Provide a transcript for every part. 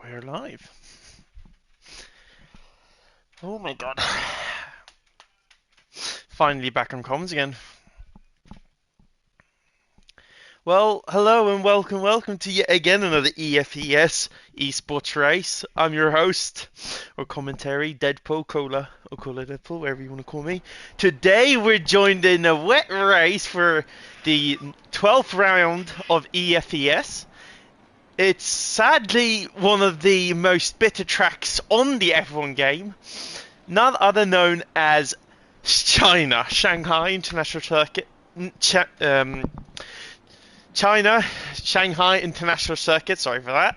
We're live. Oh my god. Finally back on comms again. Well, hello and welcome to yet again another EFES esports race. I'm your host, or commentary, Deadpool, Cola, or Cola Deadpool, wherever you want to call me. Today we're joined in a wet race for the 12th round of EFES. It's sadly one of the most bitter tracks on the F1 game. None other known as China, Shanghai International Circuit. China, Shanghai International Circuit. Sorry for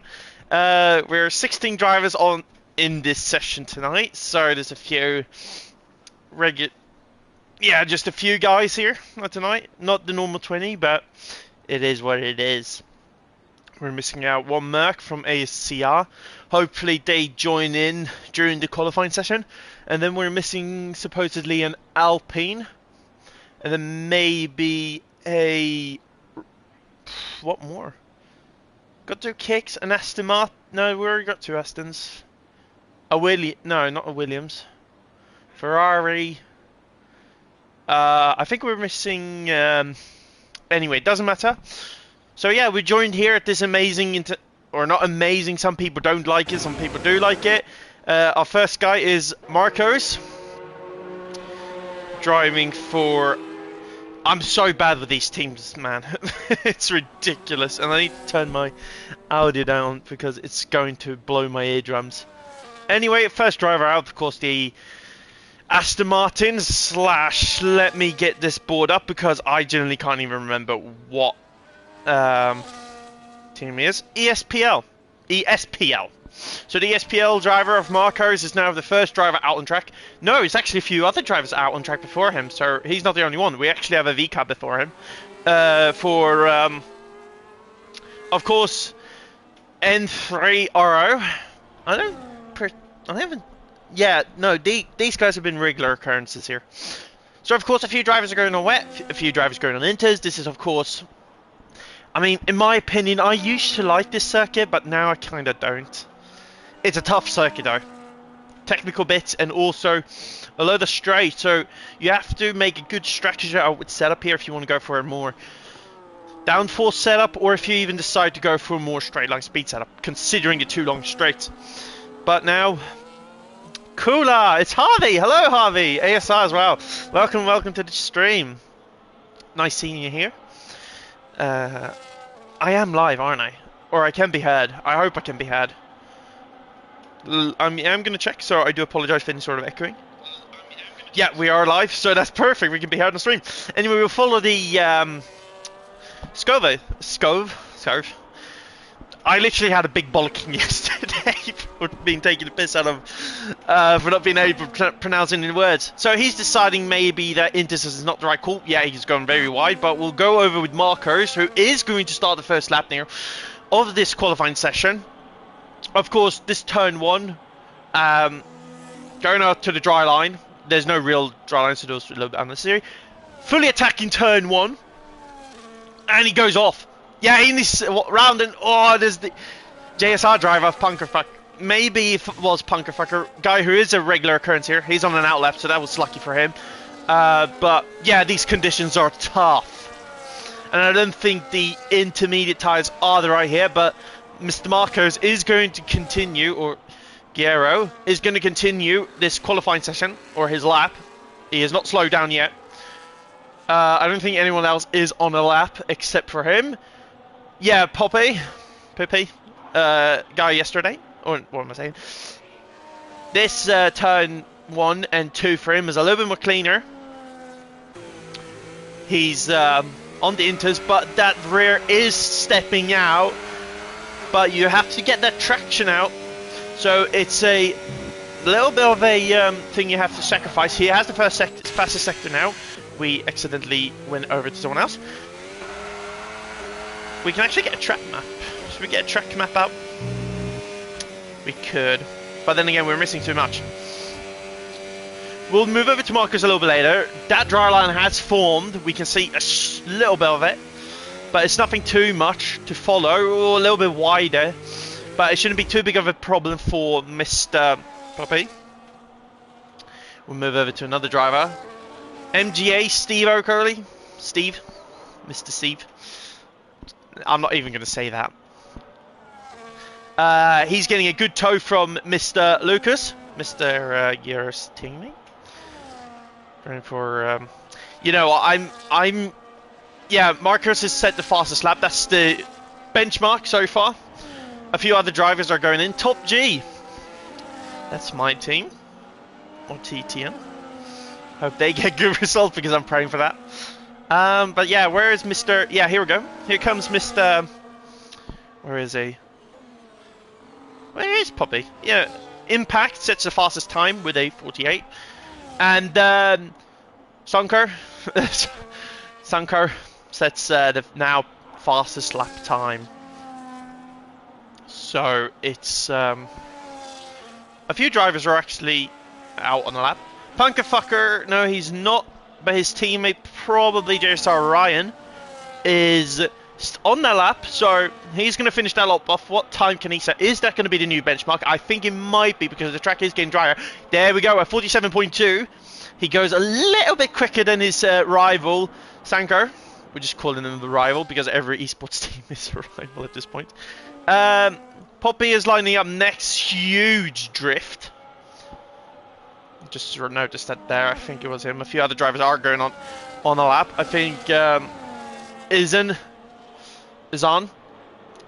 that. We're 16 drivers on in this session tonight, so there's a few just a few guys here tonight. Not the normal 20, but it is what it is. We're missing out one Merc from ASCR. Hopefully they join in during the qualifying session. And then we're missing supposedly an Alpine. And then maybe a... What more? Got 2 kicks, an Aston Martin. No, we already got 2 Astons. No, not a Williams. Ferrari. I think we're missing... Anyway, doesn't matter. So yeah, we're joined here at this amazing, or not amazing, some people don't like it, some people do like it. Our first guy is Marcos, driving for... I'm so bad with these teams, man. It's ridiculous, and I need to turn my audio down because it's going to blow my eardrums. Anyway, first driver out, of course, the Aston Martin / let me get this board up because I generally can't even remember what team is. ESPL. So the ESPL driver of Marcos is now the first driver out on track. No, it's actually a few other drivers out on track before him, so he's not the only one. We actually have a VCAP before him. Of course, N3RO. These guys have been regular occurrences here. So of course a few drivers are going on wet, a few drivers going on inters. This is of course... I mean, in my opinion, I used to like this circuit, but now I kind of don't. It's a tough circuit, though. Technical bits, and also a load of straight, so you have to make a good strategy out with setup here if you want to go for a more downforce setup, or if you even decide to go for a more straight line speed setup, considering the 2 long straights. But now, Kula, it's Harvey. Hello, Harvey. ASR as well. Welcome to the stream. Nice seeing you here. I am live, aren't I? Or I can be heard. I hope I can be heard. I'm going to check, so I do apologise for any sort of echoing. Yeah, we are live, so that's perfect. We can be heard on the stream. Anyway, we'll follow the Scove. I literally had a big bollocking yesterday for being taken the piss out of for not being able to pronounce any words. So he's deciding maybe that Inters is not the right call. Yeah, he's going very wide, but we'll go over with Marcos, who is going to start the first lap there of this qualifying session. Of course, this turn 1, going out to the dry line. There's no real dry line, so it was a little bit unnecessary. Fully attacking turn 1, and he goes off. Yeah, in this round, and there's the JSR driver, Punkerfuck. Maybe if it was Punkerfucker, guy who is a regular occurrence here. He's on an out lap, so that was lucky for him. But yeah, these conditions are tough, and I don't think the intermediate tires are the right here. But Mr. Marcos is going to continue, or Guerrero is going to continue this qualifying session, or his lap. He is not slowed down yet. I don't think anyone else is on a lap except for him. Yeah, Poppy, guy yesterday, or what am I saying? This turn 1 and 2 for him is a little bit more cleaner. He's on the inters, but that rear is stepping out. But you have to get that traction out, so it's a little bit of a thing you have to sacrifice. He has the fastest sector now. We accidentally went over to someone else. We can actually get a track map. Should we get a track map out? We could. But then again, we're missing too much. We'll move over to Marcos a little bit later. That dry line has formed. We can see a little bit of it. But it's nothing too much to follow. Or a little bit wider. but it shouldn't be too big of a problem for Mr. Poppy. We'll move over to another driver. MGA Steve O'Curley. Steve. Mr. Steve. I'm not even going to say that. He's getting a good tow from Mr. Lucas. Mr. Your teammate. Going for, you know, yeah, Marcus has set the fastest lap. That's the benchmark so far. A few other drivers are going in. Top G. That's my team. Or TTN. Hope they get good results because I'm praying for that. But yeah, where is Mr. Yeah, here we go. Here comes Mr. Where is he? Where is Poppy? Yeah, Impact sets the fastest time with a 48. And Sankar sets the now fastest lap time. So it's a few drivers are actually out on the lap. Punkerfucker, no, he's not, but his teammate, probably JSR Ryan, is on that lap, so he's going to finish that lap off. What time can he set? Is that going to be the new benchmark? I think it might be because the track is getting drier. There we go, at 47.2. He goes a little bit quicker than his rival, Sankar. We're just calling him the rival because every esports team is a rival at this point. Poppy is lining up next. Huge drift. Just noticed that there. I think it was him. A few other drivers are going on the lap. I think Izan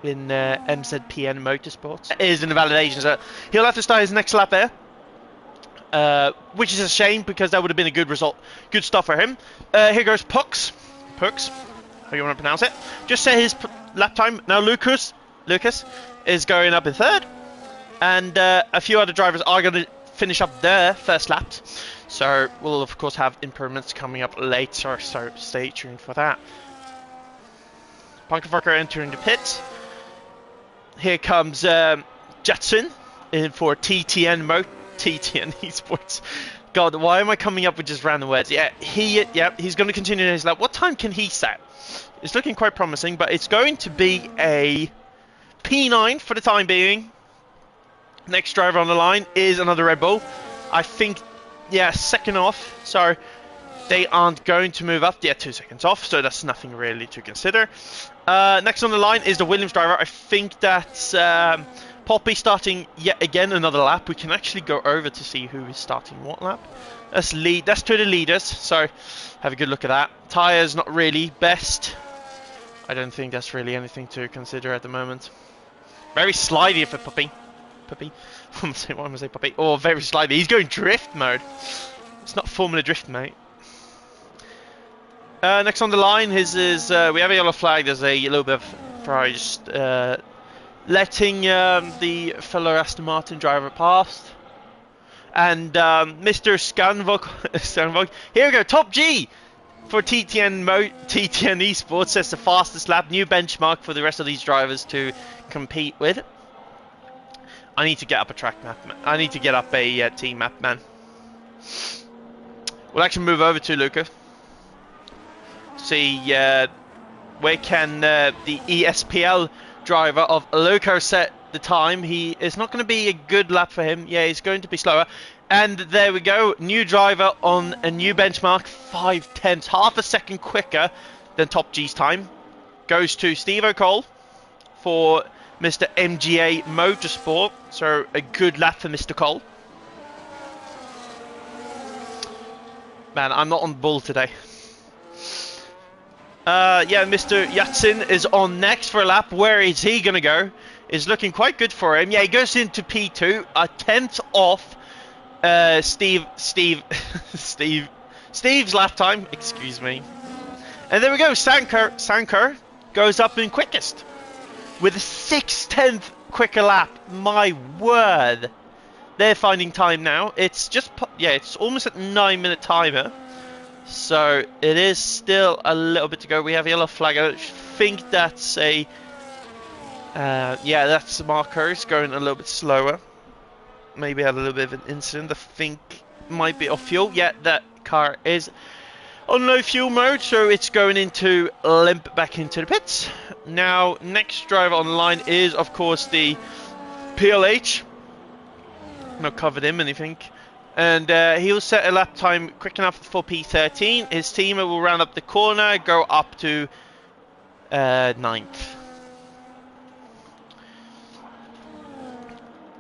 in MZPN Motorsports is in the validation. So he'll have to start his next lap there. Which is a shame because that would have been a good result. Good stuff for him. Here goes Pux, how you want to pronounce it. Just set his lap time. Now Lucas is going up in third. And a few other drivers are going to finish up their first laps. So we'll of course have improvements coming up later. So stay tuned for that. Punkerfucker entering the pits. Here comes Jetson in for TTN Esports. God, why am I coming up with just random words? Yeah, he's going to continue his lap. What time can he set? It's looking quite promising, but it's going to be a P9 for the time being. Next driver on the line is another Red Bull. I think, yeah, second off. So they aren't going to move up. Yeah, 2 seconds off, so that's nothing really to consider. Next on the line is the Williams driver. I think that's Poppy starting yet again another lap. We can actually go over to see who is starting what lap. That's to the leaders, so have a good look at that. Tyres not really best. I don't think that's really anything to consider at the moment. Very slidey for Poppy. Why am I saying Poppy? Oh, very slidey. He's going drift mode. It's not Formula Drift, mate. Next on the line is we have a yellow flag. There's a little bit of price letting the fellow Aston Martin driver past. And Mr. Scanvog, here we go, Top G for TTN Esports. That's the fastest lap, new benchmark for the rest of these drivers to compete with. I need to get up a track map, man. I need to get up a team map, man. We'll actually move over to Luca. See where can the ESPL driver of Luca set the time. It's not going to be a good lap for him. Yeah, he's going to be slower. And there we go, new driver on a new benchmark, 5/10, half a second quicker than Top G's time. Goes to Steve O'Cole for Mr. MGA Motorsport. So a good lap for Mr. Cole. Man, I'm not on bull today. Yeah, Mr. Yatsin is on next for a lap. Where is he going to go? Is looking quite good for him. Yeah, he goes into P2, a 10th off Steve's lap time. Excuse me. And there we go. Sankar goes up in quickest with a 6/10 quicker lap. My word. They're finding time now. It's just, yeah, it's almost at 9-minute timer. So it is still a little bit to go. We have a yellow flag. I think that's a yeah, that's the markers going a little bit slower. Maybe had a little bit of an incident. I think might be off fuel. Yeah, that car is on low fuel mode, so it's going into limp back into the pits. Now, next driver on the line is, of course, the PLH. Not covered him anything. And he'll set a lap time quick enough for P13. His teamer will round up the corner, go up to 9th.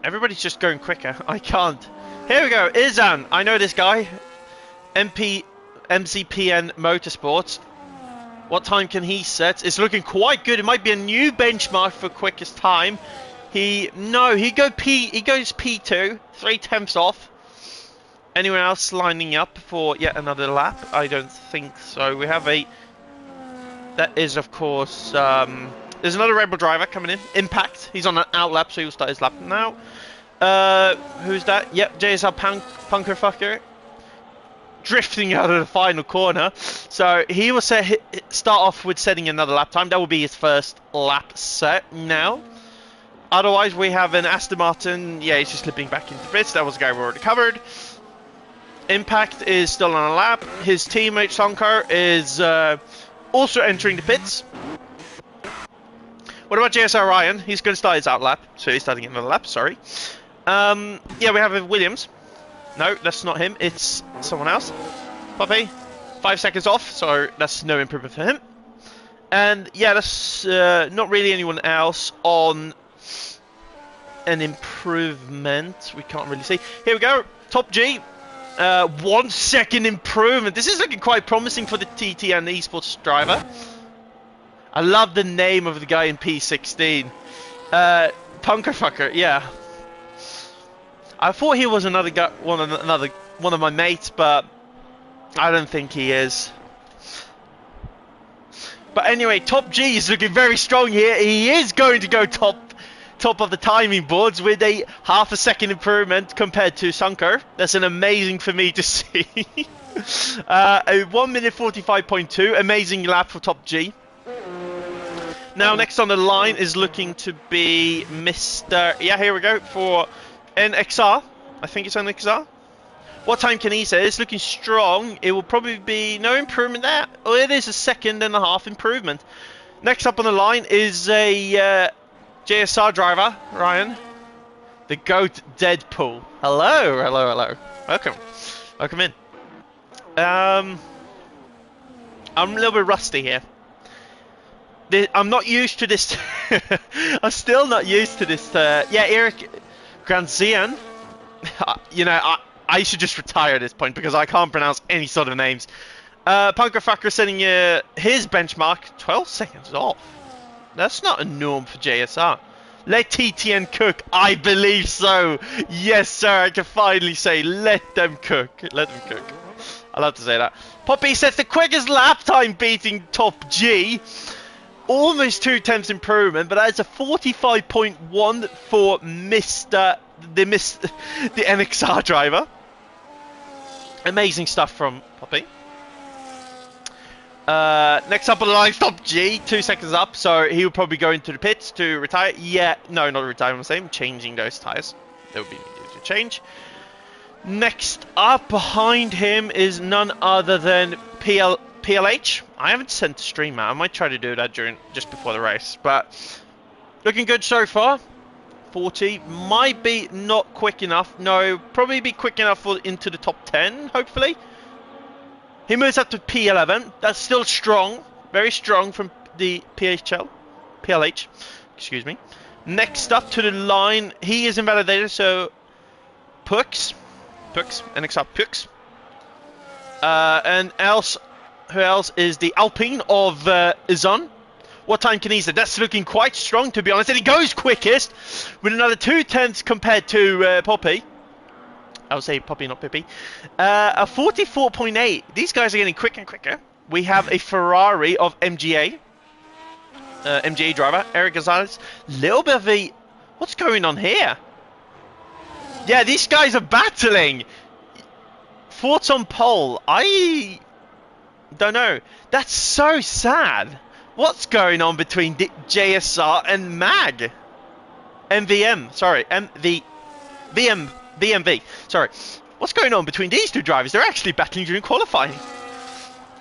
Everybody's just going quicker. I can't. Here we go. Izan. I know this guy. MCPN Motorsports. What time can he set? It's looking quite good. It might be a new benchmark for quickest time. He goes P2, 3/10 off. Anyone else lining up for yet another lap? I don't think so. We have that is of course, there's another Red Bull driver coming in. Impact. He's on an out lap, so he'll start his lap now. Who's that? Yep, JSR Punker Fucker. Drifting out of the final corner. So he will start off with setting another lap time. That will be his first lap set now. Otherwise, we have an Aston Martin. Yeah, he's just slipping back into pits. That was a guy we already covered. Impact is still on a lap. His teammate Sankar is also entering the pits. What about JSR Ryan? He's going to start his out lap. So he's starting another lap, sorry. Yeah, we have Williams. No, that's not him. It's someone else. Poppy, 5 seconds off, so that's no improvement for him. And yeah, that's not really anyone else on an improvement. We can't really see. Here we go. Top G. 1 second improvement. This is looking quite promising for the TT and the esports driver. I love the name of the guy in P16. Punker Fucker, yeah. I thought he was another guy, one of my mates, but I don't think he is. But anyway, Top G is looking very strong here. He is going to go top of the timing boards with a half a second improvement compared to Sunker. That's an amazing for me to see. A 1 minute 45.2, amazing lap for Top G. Now next on the line is looking to be Mr. Yeah, here we go for NXR. I think it's NXR. What time can he say? It's looking strong. It will probably be no improvement there. Oh, it is a 1.5 seconds improvement. Next up on the line is a JSR driver, Ryan. The GOAT Deadpool. Hello, hello, hello. Welcome. Welcome in. I'm a little bit rusty here. I'm not used to this. I'm still not used to this. Yeah, Eric Granzian. You know, I should just retire at this point because I can't pronounce any sort of names. Punker Fucker setting his benchmark 12 seconds off. That's not a norm for JSR. Let TTN cook. I believe so. Yes, sir. I can finally say let them cook. Let them cook. I love to say that. Poppy sets the quickest lap time beating Top G. Almost 2/10 improvement, but that's a 45.1 for the NXR driver. Amazing stuff from Poppy. Next up on the line, Top G, 2 seconds up, so he will probably go into the pits to retire. Yeah, no, not retire, I'm saying changing those tyres. That would be needed to change. Next up behind him is none other than PLH. I haven't sent a stream out. I might try to do that just before the race, but looking good so far. 40 might be not quick enough. No, probably be quick enough for into the top 10. Hopefully, he moves up to P11. That's still strong, very strong from the PLH. Excuse me. Next up to the line, he is invalidated. So Pux, NXR Pux, and who else is the Alpine of Izon? What time can he say? That's looking quite strong, to be honest. And he goes quickest with another 2/10 compared to Poppy. I would say Poppy, not Pippi. A 44.8. These guys are getting quicker and quicker. We have a Ferrari of MGA. MGA driver, Eric Gonzalez. Little bit of a... What's going on here? Yeah, these guys are battling. Thoughts on pole? I don't know. That's so sad. What's going on between JSR and MAG? MVM, sorry, VMV, sorry. What's going on between these two drivers? They're actually battling during qualifying.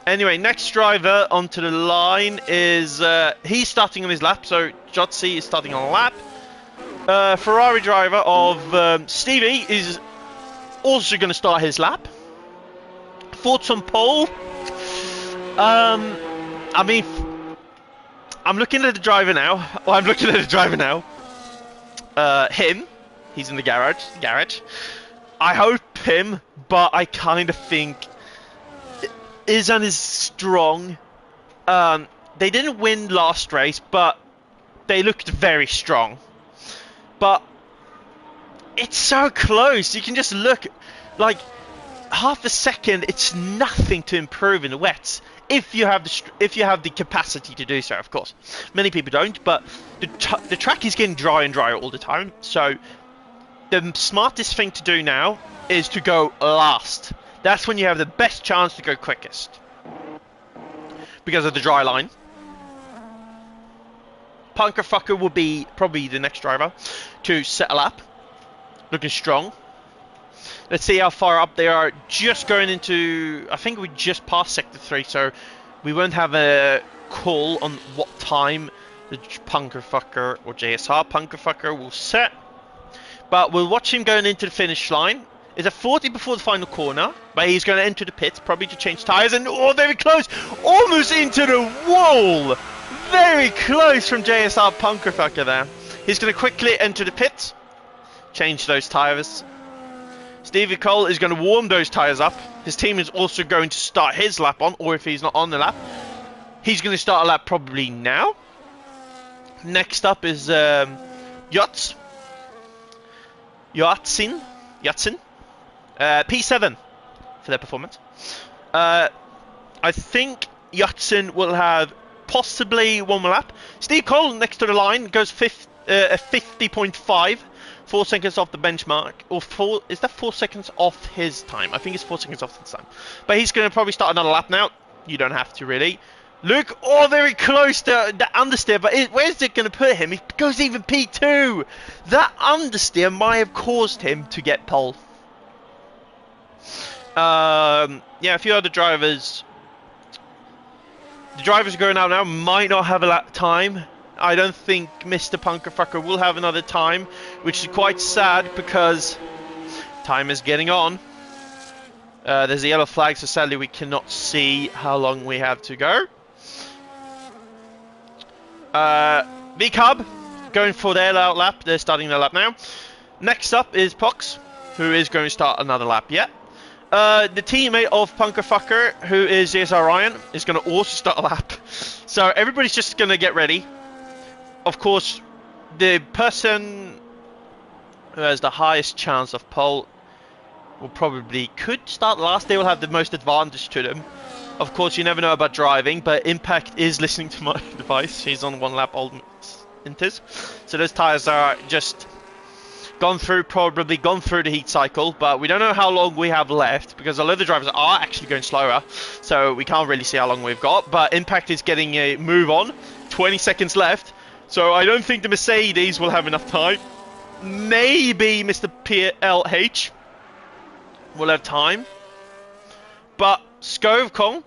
Anyway, next driver onto the line is, he's starting on his lap, so Jotzi is starting on a lap. Ferrari driver of Stevie is also going to start his lap. Thoughts on pole? I mean, I'm looking at the driver now. Well, I'm looking at the driver now. Him. He's in the garage. I hope him, but I kind of think Izan is strong. They didn't win last race, but they looked very strong. But it's so close. You can just look, like, half a second. It's nothing to improve in the wets if you have the capacity to do so. Of course, many people don't, but the track is getting drier and drier all the time. So the smartest thing to do now is to go last. That's when you have the best chance to go quickest because of the dry line. Punkerfucker will be probably the next driver to set a lap. Looking strong. Let's see how far up they are. Just going into... I think we just passed Sector 3, so we won't have a call on what time the Punkerfucker or JSR Punkerfucker will set. But we'll watch him going into the finish line. It's a 40 before the final corner, but he's going to enter the pits, probably to change tyres, and oh, very close! Almost into the wall! Very close from JSR Punkerfucker there. He's going to quickly enter the pits, change those tyres. Stevie Cole is going to warm those tyres up. His team is also going to start his lap on, or if he's not on the lap, he's going to start a lap probably now. Next up is Yatsin. P7 for their performance. I think Yatsin will have possibly one more lap. Steve Cole next to the line goes 50.5, 4 seconds off the benchmark, or is that 4 seconds off his time? I think it's 4 seconds off his time. But he's going to probably start another lap now. You don't have to really. Luke, oh, very close to the understeer, but where's it going to put him? He goes even P2. That understeer might have caused him to get pole. Yeah, a few other drivers. The drivers going out now might not have a lap time. I don't think Mr. Punkerfucker will have another time, which is quite sad because time is getting on. There's a yellow flag, so sadly we cannot see how long we have to go. V-Cub going for their lap. They're starting their lap now. Next up is Pox, who is going to start another lap yet. The teammate of Punkerfucker, who is JSR Ryan, is going to also start a lap. So everybody's just going to get ready. Of course, the person who has the highest chance of pole will probably could start last. They will have the most advantage to them. Of course, you never know about driving, but Impact is listening to my device. He's on one lap old Inters. So those tires are just probably gone through the heat cycle, but we don't know how long we have left because a lot of the drivers are actually going slower, so we can't really see how long we've got. But Impact is getting a move on. 20 seconds left, so I don't think the Mercedes will have enough time. Maybe Mr. PLH will have time, but Skov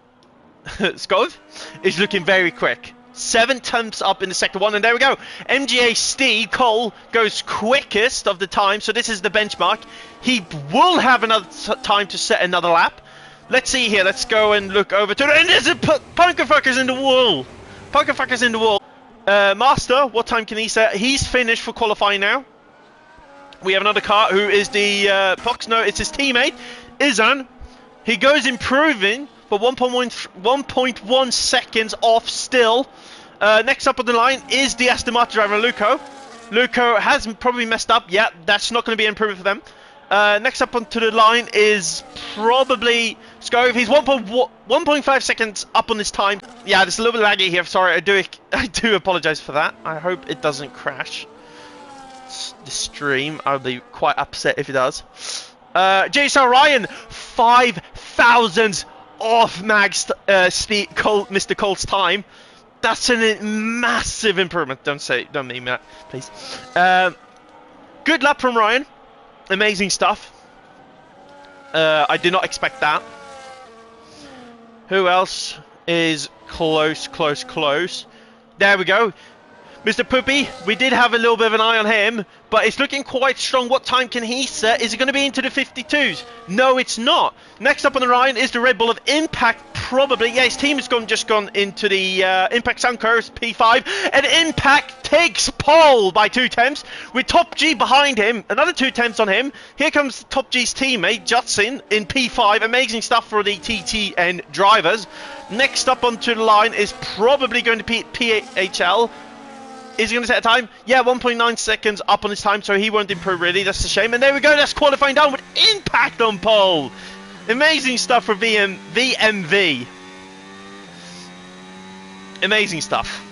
is looking very quick. 7 tenths up in the sector 1, and there we go. MGA Steve Cole goes quickest of the time, so this is the benchmark. He will have another time to set another lap. Let's see here. Let's go and look over to the... And there's a Punkerfucker's in the wall. Punkerfucker's in the wall. Master, what time can he set? He's finished for qualifying now. We have another car who is the Fox. No, it's his teammate, Izan. He goes improving for 1.1 seconds off still. Next up on the line is the Aston Martin driver, Luco. Luco has probably messed up. Yeah, that's not going to be an improvement for them. Next up onto the line is probably Scove. He's 1.5 seconds up on this time. Yeah, it's a little bit laggy here. Sorry, I do apologize for that. I hope it doesn't crash the stream. I'll be quite upset if it does. JSR Ryan, 5 thousandths off Mag's Mr. Cole's time. That's a massive improvement. Don't mean that, please. Good lap from Ryan. Amazing stuff. I did not expect that. Who else is close? There we go. Mr. Poopy, we did have a little bit of an eye on him, but it's looking quite strong. What time can he set? Is it going to be into the 52s? No, it's not. Next up on the line is the Red Bull of Impact, probably. Yeah, his team has just gone into the Impact Sunkers P5, and Impact takes pole by 2 temps, with Top G behind him. Another 2 temps on him. Here comes Top G's teammate, Jutsin, in P5. Amazing stuff for the TTN drivers. Next up onto the line is probably going to be PHL. Is he going to set a time? Yeah, 1.9 seconds up on his time, so he won't improve really. That's a shame. And there we go. That's qualifying down with Impact on pole. Amazing stuff for VMV. Amazing stuff.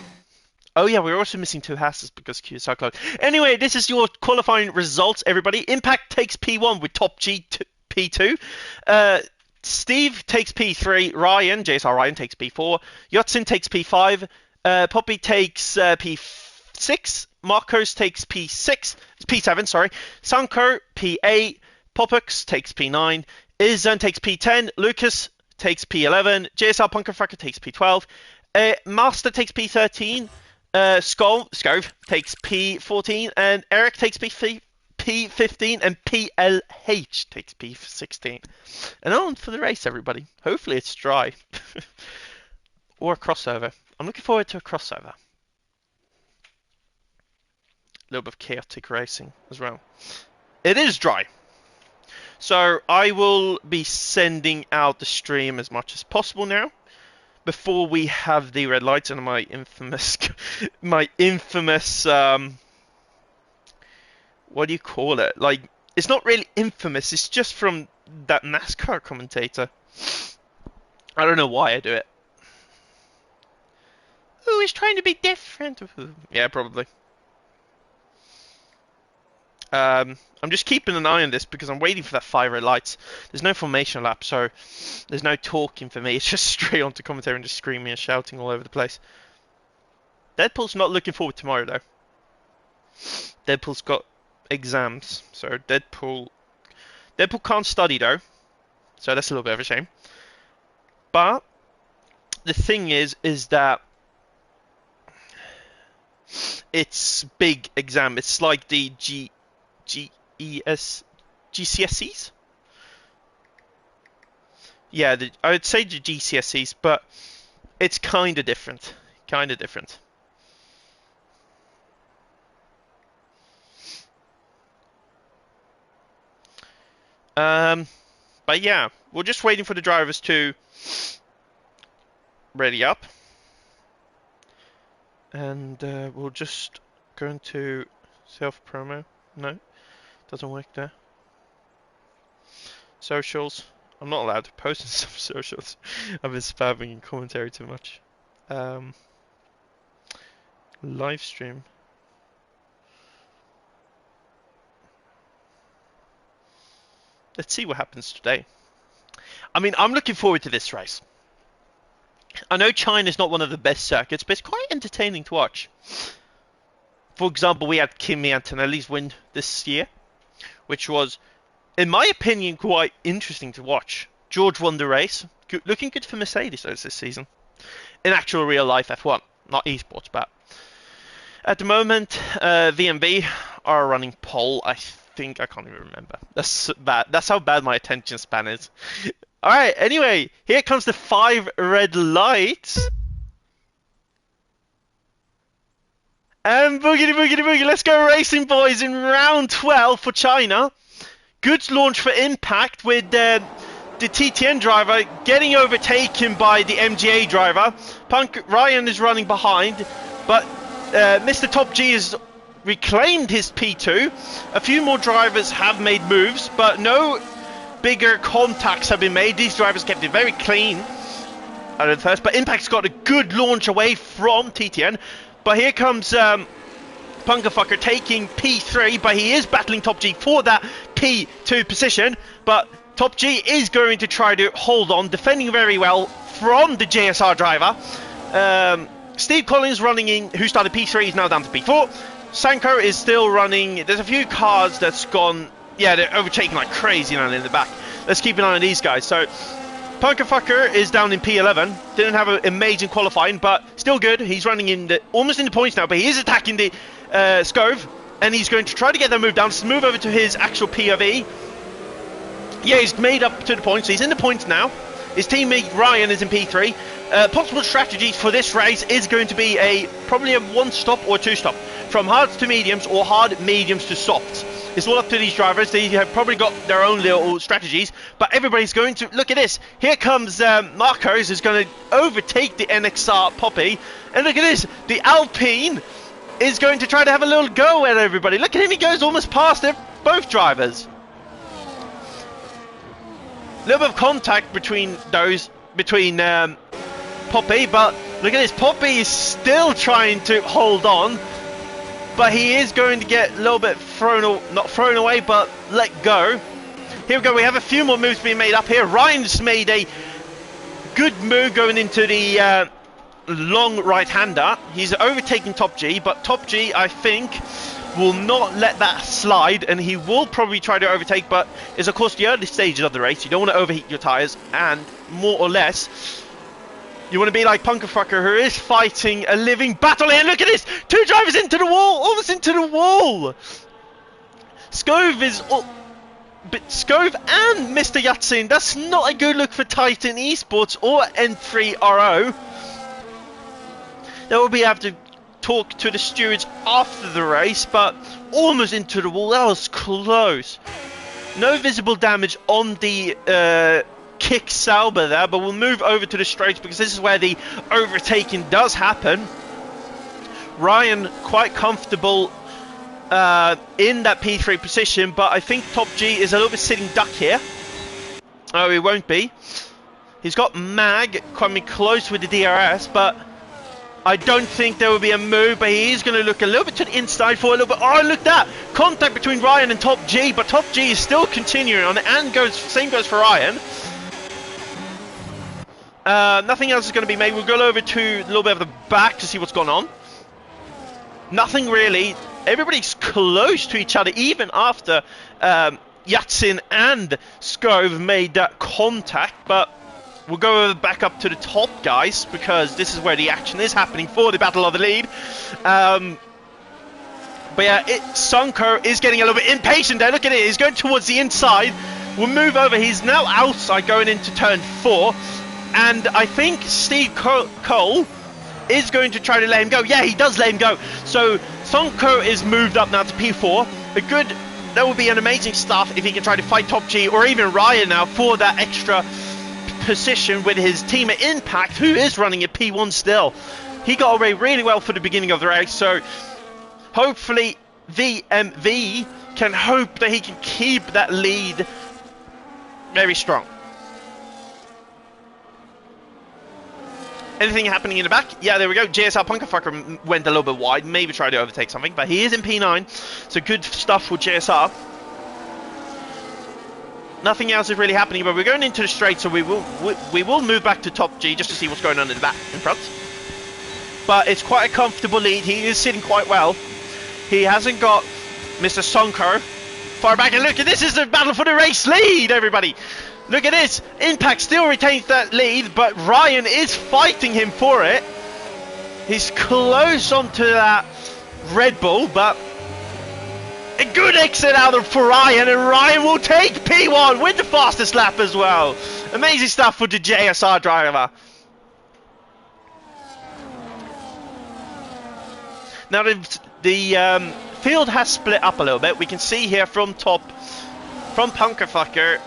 Oh yeah, we're also missing 2 Hasses because QSR closed. Anyway, this is your qualifying results, everybody. Impact takes P1 with Top G P2. Steve takes P3. JSR Ryan takes P4. Yotsin takes P5. Poppy takes P4. 6. Marcos takes P7, sorry. Sanko P8. Popux takes P9. Izan takes P10. Lucas takes P11. JSR Punkerfucker takes P12. Master takes P13. Scove takes P14. And Eric takes P15. And PLH takes P16. And on for the race, everybody. Hopefully it's dry. Or a crossover. I'm looking forward to a crossover. A little bit of chaotic racing as well. It is dry. So I will be sending out the stream as much as possible now. Before we have the red lights and my infamous, what do you call it? Like, it's not really infamous. It's just from that NASCAR commentator. I don't know why I do it. Oh, he's trying to be different. Yeah, probably. I'm just keeping an eye on this because I'm waiting for that 5 red lights. There's no formation lap, so there's no talking for me. It's just straight onto commentary and just screaming and shouting all over the place. Deadpool's not looking forward to tomorrow, though. Deadpool's got exams, so Deadpool can't study, though. So that's a little bit of a shame. But the thing is that it's big exam. It's like the GCSEs? Yeah, I would say the GCSEs, but it's kind of different. But yeah, we're just waiting for the drivers to ready up. And we'll just go into self-promo. No, doesn't work there. Socials. I'm not allowed to post on some socials. I've been spamming in commentary too much. Live stream. Let's see what happens today. I mean, I'm looking forward to this race. I know China's not one of the best circuits, but it's quite entertaining to watch. For example, we had Kimi Antonelli's win this year, which was, in my opinion, quite interesting to watch. George won the race. Looking good for Mercedes this season. In actual real life F1, not esports, but at the moment, VMB are running pole. I think, I can't even remember. That's bad. That's how bad my attention span is. Alright, anyway, here comes the 5 red lights. And boogity boogity boogie, let's go racing, boys, in round 12 for China. Good launch for Impact with the TTN driver getting overtaken by the MGA driver. Ryan is running behind, but Mr. Top G has reclaimed his P2. A few more drivers have made moves, but no bigger contacts have been made. These drivers kept it very clean at first, but Impact's got a good launch away from TTN. But here comes Punkerfucker taking P3, but he is battling Top G for that P2 position. But Top G is going to try to hold on, defending very well from the JSR driver. Steve Collins running in, who started P3, is now down to P4. Sanko is still running. There's a few cars that's gone. Yeah, they're overtaking like crazy now in the back. Let's keep an eye on these guys. So Punkerfucker is down in P11. Didn't have an amazing qualifying, but still good. He's running in the, almost in the points now, but he is attacking the Scove, and he's going to try to get that move down, to move over to his actual POV. Yeah, he's made up to the points. So he's in the points now. His teammate Ryan is in P3. Possible strategies for this race is going to be probably a 1-stop or 2-stop. From hards to mediums or hard mediums to softs. It's all up to these drivers. They have probably got their own little strategies, but everybody's going to look at this. Here comes Marcos, who's going to overtake the NXR Poppy, and look at this. The Alpine is going to try to have a little go at everybody. Look at him. He goes almost past both drivers. A little bit of contact between Poppy, but look at this. Poppy is still trying to hold on. But he is going to get a little bit not thrown away, but let go. Here we go. We have a few more moves being made up here. Ryan's made a good move going into the long right-hander. He's overtaking Top G, but Top G, I think, will not let that slide, and he will probably try to overtake, but it's, of course, the early stages of the race. You don't want to overheat your tyres, and more or less, you want to be like Punkerfucker, who is fighting a living battle here. Look at this! 2 drivers into the wall! Almost into the wall! Scove is... but Scove and Mr. Yatsin, that's not a good look for Titan Esports or N3RO. They will be able to talk to the stewards after the race, but almost into the wall. That was close. No visible damage on the... kick Sauber there, but we'll move over to the straights because this is where the overtaking does happen. Ryan quite comfortable in that P3 position, but I think Top G is a little bit sitting duck here. Oh, he won't be. He's got Mag coming close with the DRS, but I don't think there will be a move, but he is going to look a little bit to the inside for a little bit. Oh, look at that! Contact between Ryan and Top G, but Top G is still continuing on it, and same goes for Ryan. Nothing else is going to be made. We'll go over to a little bit of the back to see what's going on. Nothing really. Everybody's close to each other, even after Yatsin and Scove made that contact. But we'll go back up to the top, guys, because this is where the action is happening for the battle of the lead. But yeah, Sunko is getting a little bit impatient there. Look at it. He's going towards the inside. We'll move over. He's now outside going into turn 4. And I think Steve Cole is going to try to let him go. Yeah, he does let him go. So Sonko is moved up now to P4. That would be an amazing stuff if he can try to fight Top G or even Ryan now for that extra position with his team at Impact, who is running at P1 still. He got away really well for the beginning of the race. So hopefully VMV can hope that he can keep that lead very strong. Anything happening in the back? Yeah, there we go. JSR Punkerfucker went a little bit wide. Maybe tried to overtake something, but he is in P9. So good stuff for JSR. Nothing else is really happening, but we're going into the straight, so we will move back to Top G just to see what's going on in the back, in front. But it's quite a comfortable lead. He is sitting quite well. He hasn't got Mr. Sonko far back. And look at this, is the battle for the race lead, everybody. Look at this. Impact still retains that lead, but Ryan is fighting him for it. He's close onto that Red Bull, but a good exit out of for Ryan, and Ryan will take P1 with the fastest lap as well. Amazing stuff for the JSR driver. Now the field has split up a little bit. We can see here from Punkerfucker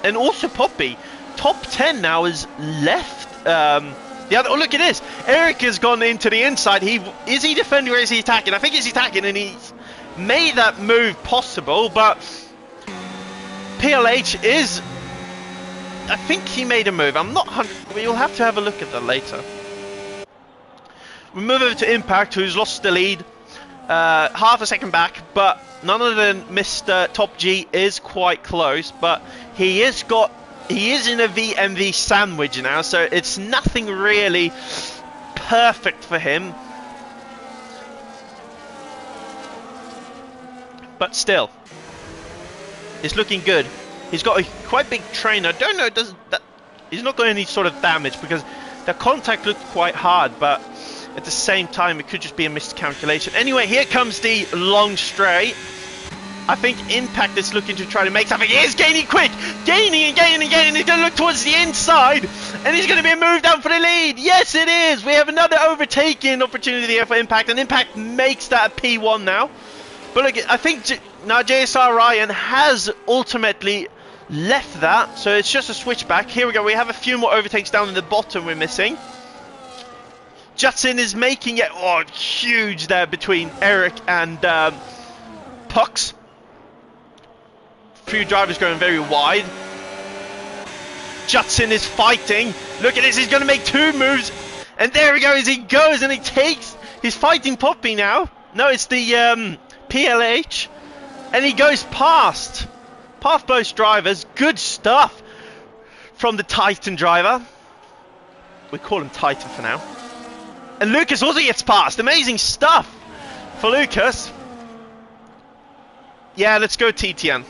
and also Poppy. Top 10 now is left. The other, oh, look at this. Eric has gone into the inside. Is he defending or is he attacking? I think he's attacking, and he's made that move possible, but PLH is... I think he made a move. I'm not 100... We'll have to have a look at that later. We move over to Impact, who's lost the lead. Half a second back, but none other than Mr. Top G is quite close, but he is in a VMV sandwich now, so it's nothing really perfect for him. But still, it's looking good. He's got a quite big trainer. I don't know, he's not got any sort of damage because the contact looked quite hard, but at the same time it could just be a miscalculation. Anyway, here comes the long straight. I think Impact is looking to try to make something. He is gaining quick! Gaining and gaining and gaining. He's going to look towards the inside. And he's going to be moved down for the lead. Yes, it is. We have another overtaking opportunity here for Impact. And Impact makes that a P1 now. But look, I think now JSR Ryan has ultimately left that. So it's just a switchback. Here we go. We have a few more overtakes down in the bottom we're missing. Judson is making it huge there between Eric and Pucks. Few drivers going very wide. Judson is fighting. Look at this, he's going to make 2 moves. And there he goes, he goes and he takes. He's fighting Poppy now. No, it's the PLH. And he goes past both drivers. Good stuff from the Titan driver. We call him Titan for now. And Lucas also gets past. Amazing stuff for Lucas. Yeah, let's go TTN.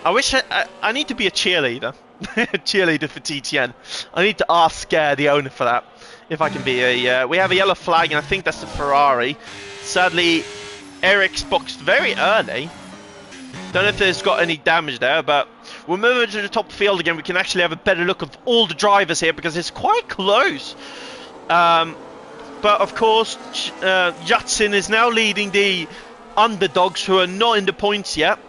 I wish I need to be a cheerleader. Cheerleader for TTN. I need to ask the owner for that. If I can be a... we have a yellow flag, and I think that's the Ferrari. Sadly, Eric's boxed very early. Don't know if there's got any damage there, but we'll move over to the top field again. We can actually have a better look of all the drivers here, because it's quite close. But, of course, Judson is now leading the underdogs who are not in the points yet.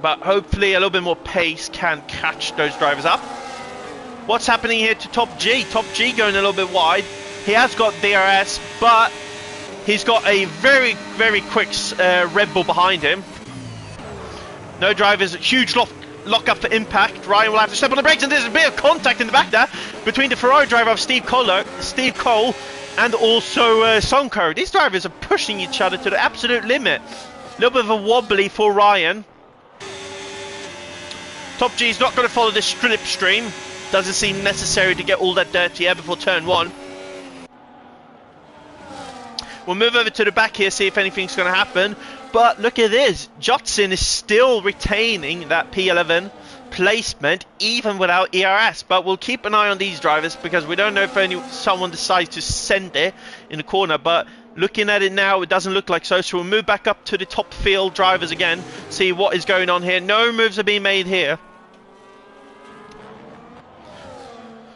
But hopefully a little bit more pace can catch those drivers up. What's happening here to Top G? Top G going a little bit wide. He has got DRS, but he's got a very, very quick Red Bull behind him. No drivers, huge lock up for Impact. Ryan will have to step on the brakes, and there's a bit of contact in the back there between the Ferrari driver of Steve Cole and also Sonko. These drivers are pushing each other to the absolute limit. A little bit of a wobbly for Ryan. Top G is not going to follow this slipstream. Doesn't seem necessary to get all that dirty air before turn 1. We'll move over to the back here, see if anything's going to happen. But look at this. Judson is still retaining that P11 placement, even without ERS. But we'll keep an eye on these drivers, because we don't know if someone decides to send it in the corner. But looking at it now, it doesn't look like so. So we'll move back up to the top field drivers again, see what is going on here. No moves are being made here.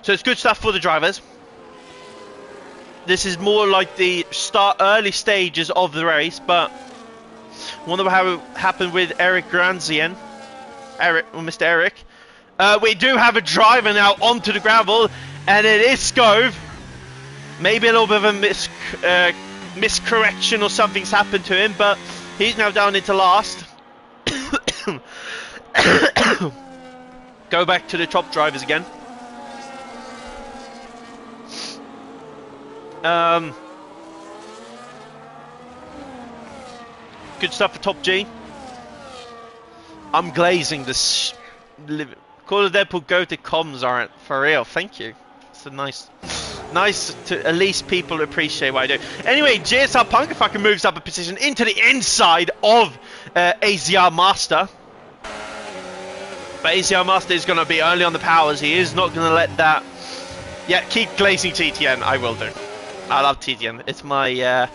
So it's good stuff for the drivers. This is more like the early stages of the race, but wonder how it happened with Eric Granzian. Mr. Eric. We do have a driver now onto the gravel, and it is Scove. Maybe a little bit of a miscorrection or something's happened to him, but he's now down into last. Go back to the top drivers again. Good stuff for Top G. I'm glazing this. Call of Deadpool go to comms aren't for real. Thank you. It's a nice to at least people appreciate what I do. Anyway, JSR Punkerfucker moves up a position into the inside of AZR Master. But AZR Master is going to be only on the powers. He is not going to let that. Yeah, keep glazing TTN. I will do. I love TTN. It's my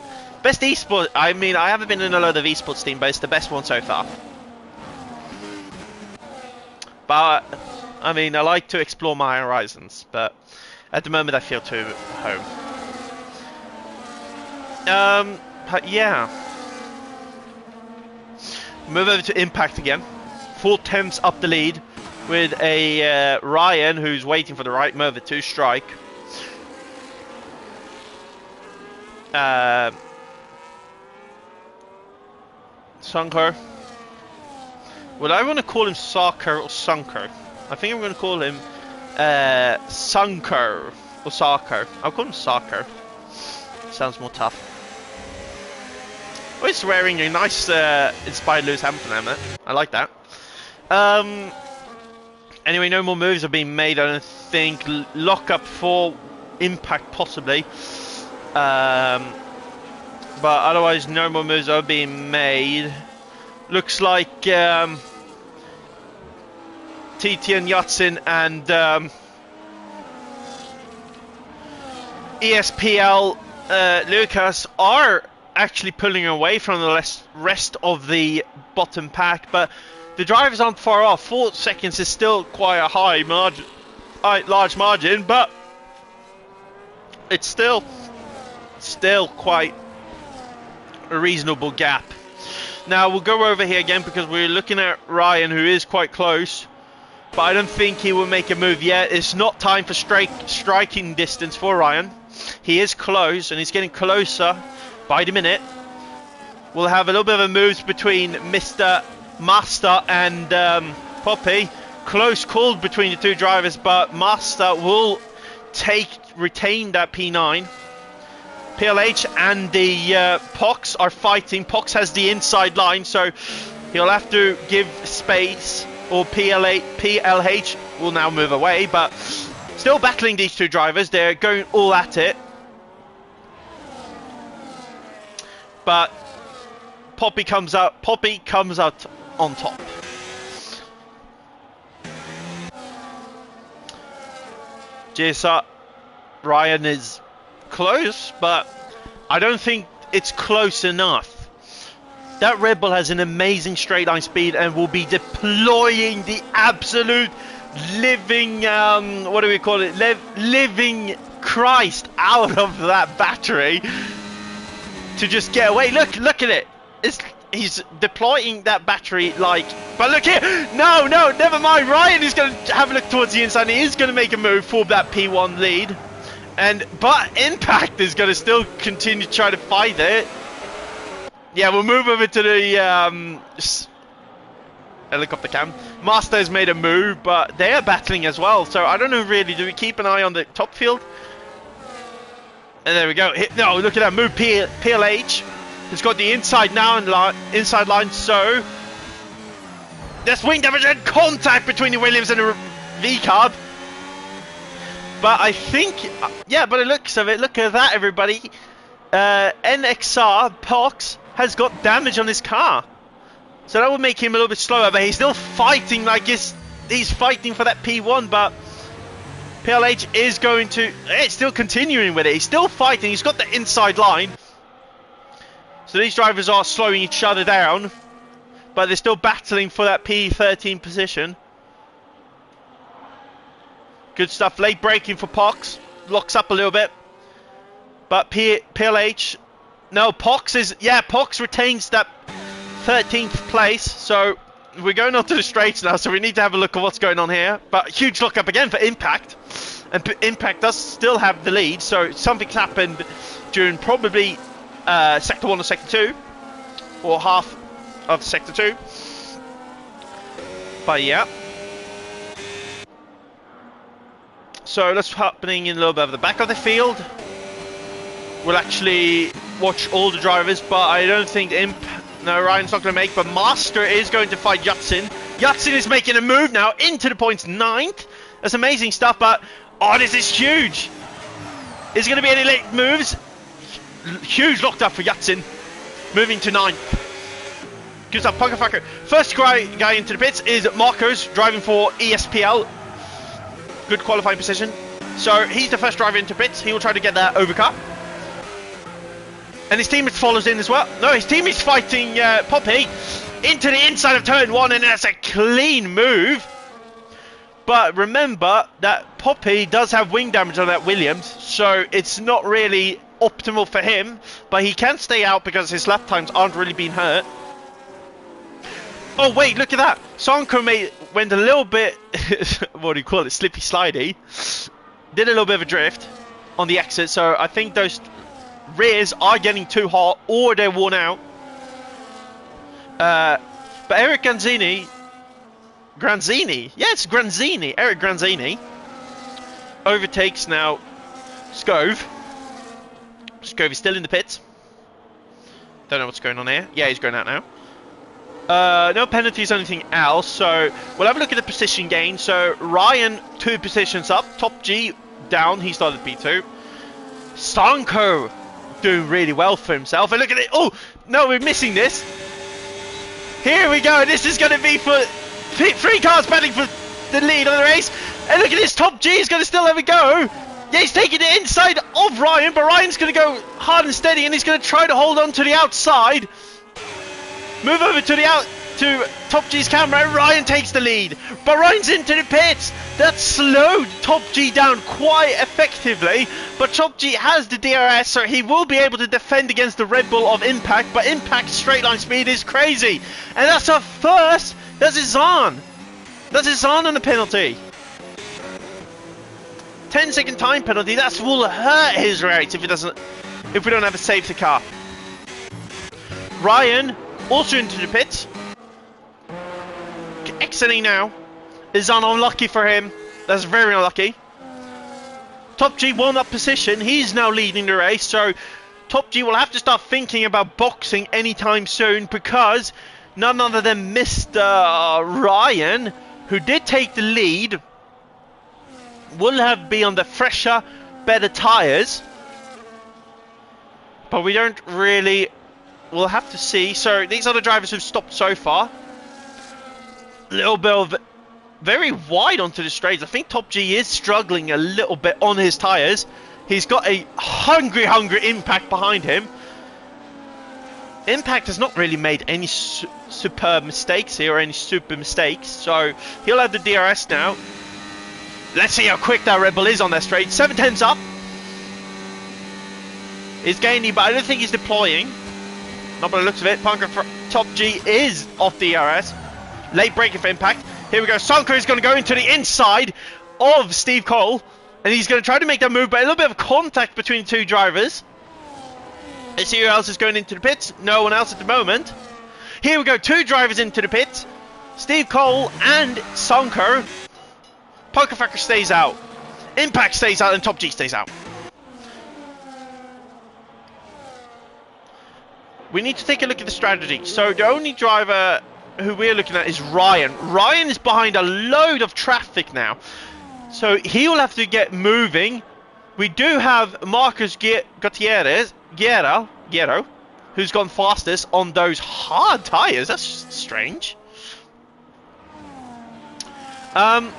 best esport. I mean, I haven't been in a load of esports team, but it's the best one so far. But I mean, I like to explore my horizons, but at the moment I feel too home. Yeah. Move over to Impact again. 4/10 up the lead with a Ryan who's waiting for the right mover to strike. Sunker. Would I want to call him Sarker or Sunker? I think I'm going to call him Sunker or Sarker. I'll call him Sarker. Sounds more tough. Oh, he's wearing a nice inspired Lewis Hamilton helmet. I like that. Anyway, no more moves are being made, I don't think. Lock up for Impact possibly. But otherwise no more moves are being made. Looks like TTN TT and Yatsin and ESPL Lucas are actually pulling away from the rest of the bottom pack, but the drivers aren't far off. 4 seconds is still quite a high margin, large margin, but it's still quite a reasonable gap. Now we'll go over here again because we're looking at Ryan, who is quite close, but I don't think he will make a move yet. It's not time for striking distance for Ryan. He is close, and he's getting closer by the minute. We'll have a little bit of a move between Mr. Master and Poppy. Close call between the two drivers, but Master will retain that P9. PLH and the Pox are fighting. Pox has the inside line, so he'll have to give space, or PLH will now move away, but still battling these two drivers. They're going all at it. But Poppy comes out on top. GSR Ryan is close, but I don't think it's close enough. That Red Bull has an amazing straight line speed and will be deploying the absolute living what do we call it, living Christ out of that battery to just get away. Look at it. He's deploying that battery like, but look here, no, never mind. Ryan is going to have a look towards the inside. He is going to make a move for that P1 lead, but Impact is going to still continue to try to fight it. Yeah, we'll move over to the helicopter cam. Master has made a move, but they are battling as well, so I don't know really. Do we keep an eye on the top field? And there we go. No, look at that move. PLH has got the inside line, so there's wing damage and contact between the Williams and the V-Carb. But I think, yeah, but it looks of it. Look at that, everybody. NXR Pox has got damage on his car, so that will make him a little bit slower, but he's still fighting like he's fighting for that P1, but PLH is going to, it's still continuing with it. He's still fighting. He's got the inside line, so these drivers are slowing each other down, but they're still battling for that P13 position. Good stuff. Late braking for Pox, locks up a little bit, but PLH, no, Pox retains that 13th place, so we're going on to the straights now, so we need to have a look at what's going on here. But huge lock up again for Impact, and Impact does still have the lead, so something's happened during probably Sector 1 or Sector 2, or half of Sector 2, but yeah. So that's happening in a little bit of the back of the field. We'll actually watch all the drivers, but I don't think no, Ryan's not going to make, but Master is going to fight Yatsin. Yatsin is making a move now into the points 9th. That's amazing stuff, but oh, this is huge. Is there going to be any late moves? Huge locked up for Yatsin, moving to 9th. Good stuff, Punker Fucker. First guy into the pits is Marcos, driving for ESPL. Good qualifying position. So he's the first driver into pits. He will try to get that overcut. And his teammate follows in as well. No, his team is fighting Poppy into the inside of turn 1, and that's a clean move. But remember that Poppy does have wing damage on that Williams, so it's not really optimal for him. But he can stay out because his lap times aren't really being hurt. Oh wait, look at that. Sanko went a little bit, what do you call it, slippy slidey. Did a little bit of a drift on the exit, so I think those rears are getting too hot or they're worn out. But Eric Granzini, yes, Eric Granzini overtakes now Scove. Scove is still in the pits. Don't know what's going on here. Yeah, he's going out now. No penalties or anything else, so we'll have a look at the position gain. So Ryan 2 positions up, Top G down, he started P2. Sanko doing really well for himself, and look at it. Oh no, we're missing this. Here we go. This is going to be for 3 cars battling for the lead on the race. And look at this, Top G is going to still have a go. Yeah, he's taking it inside of Ryan, but Ryan's going to go hard and steady, and he's going to try to hold on to the outside. Move over to Top G's camera, and Ryan takes the lead. But Ryan's into the pits. That slowed Top G down quite effectively. But Top G has the DRS, so he will be able to defend against the Red Bull of Impact. But Impact's straight line speed is crazy. And that's a first. That's his on. That's his on the penalty. 10-second time penalty. That will hurt his race if we don't have a safety car. Ryan also into the pits. Exiting now. Is unlucky for him. That's very unlucky. Top G won that position. He's now leading the race. So Top G will have to start thinking about boxing anytime soon, because none other than Mr. Ryan, who did take the lead, will be on the fresher, better tyres. But we don't really... We'll have to see. So these are the drivers who've stopped so far. A little bit of... Very wide onto the straights. I think Top G is struggling a little bit on his tyres. He's got a hungry Impact behind him. Impact has not really made any superb mistakes here, or any super mistakes. So he'll have the DRS now. Let's see how quick that Red Bull is on their straight. 7/10's up. He's gaining, but I don't think he's deploying. Not by the looks of it. Punker for Top G is off DRS. Late braking for Impact. Here we go. Sonker is going to go into the inside of Steve Cole. And he's going to try to make that move, but a little bit of contact between the two drivers. Let's see who else is going into the pits. No one else at the moment. Here we go. Two drivers into the pits. Steve Cole and Sonker. Pokerfucker stays out. Impact stays out, and Top G stays out. We need to take a look at the strategy. So the only driver who we're looking at is Ryan. Ryan is behind a load of traffic now. So he will have to get moving. We do have Marcus Gutierrez, Guerrero, who's gone fastest on those hard tyres. That's strange. But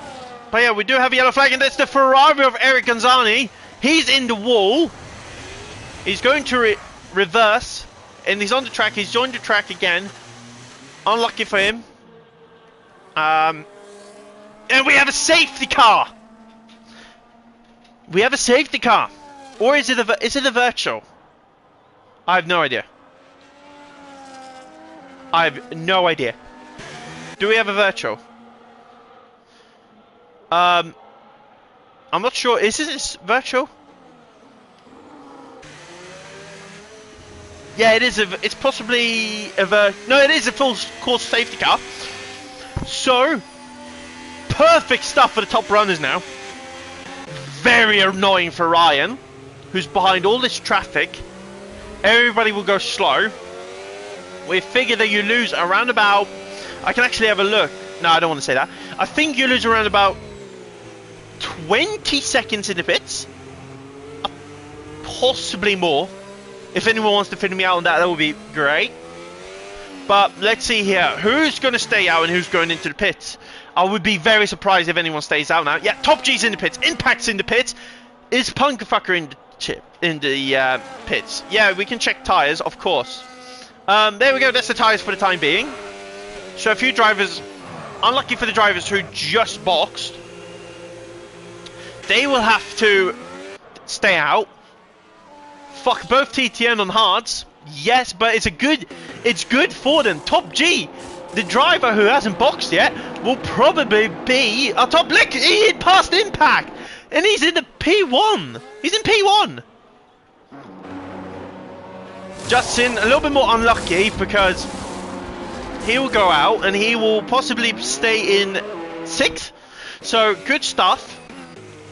yeah, we do have a yellow flag, and that's the Ferrari of Eric Gonzani. He's in the wall. He's going to reverse, and he's on the track. He's joined the track again. Unlucky for him. And we have a safety car. We have a safety car. Or is it a virtual? I have no idea. I have no idea. Do we have a virtual? I'm not sure. Is this virtual? Yeah, it is. It's possibly no, it is a full course safety car. So perfect stuff for the top runners now. Very annoying for Ryan, who's behind all this traffic. Everybody will go slow. We figure that you lose around about... I can actually have a look. No, I don't want to say that. I think you lose around about 20 seconds in the pits. Possibly more. If anyone wants to fit me out on that, that would be great. But let's see here. Who's going to stay out and who's going into the pits? I would be very surprised if anyone stays out now. Yeah, Top G's in the pits. Impact's in the pits. Is Punkerfucker in the pits? Yeah, we can check tyres, of course. There we go. That's the tyres for the time being. So a few drivers... Unlucky for the drivers who just boxed. They will have to stay out. Fuck both TTN on hards. Yes, but it's good for them. Top G, the driver who hasn't boxed yet, will probably be a top. Look, he passed Impact, and he's in the P1. He's in P1. Justin, a little bit more unlucky because he will go out and he will possibly stay in 6th. So good stuff.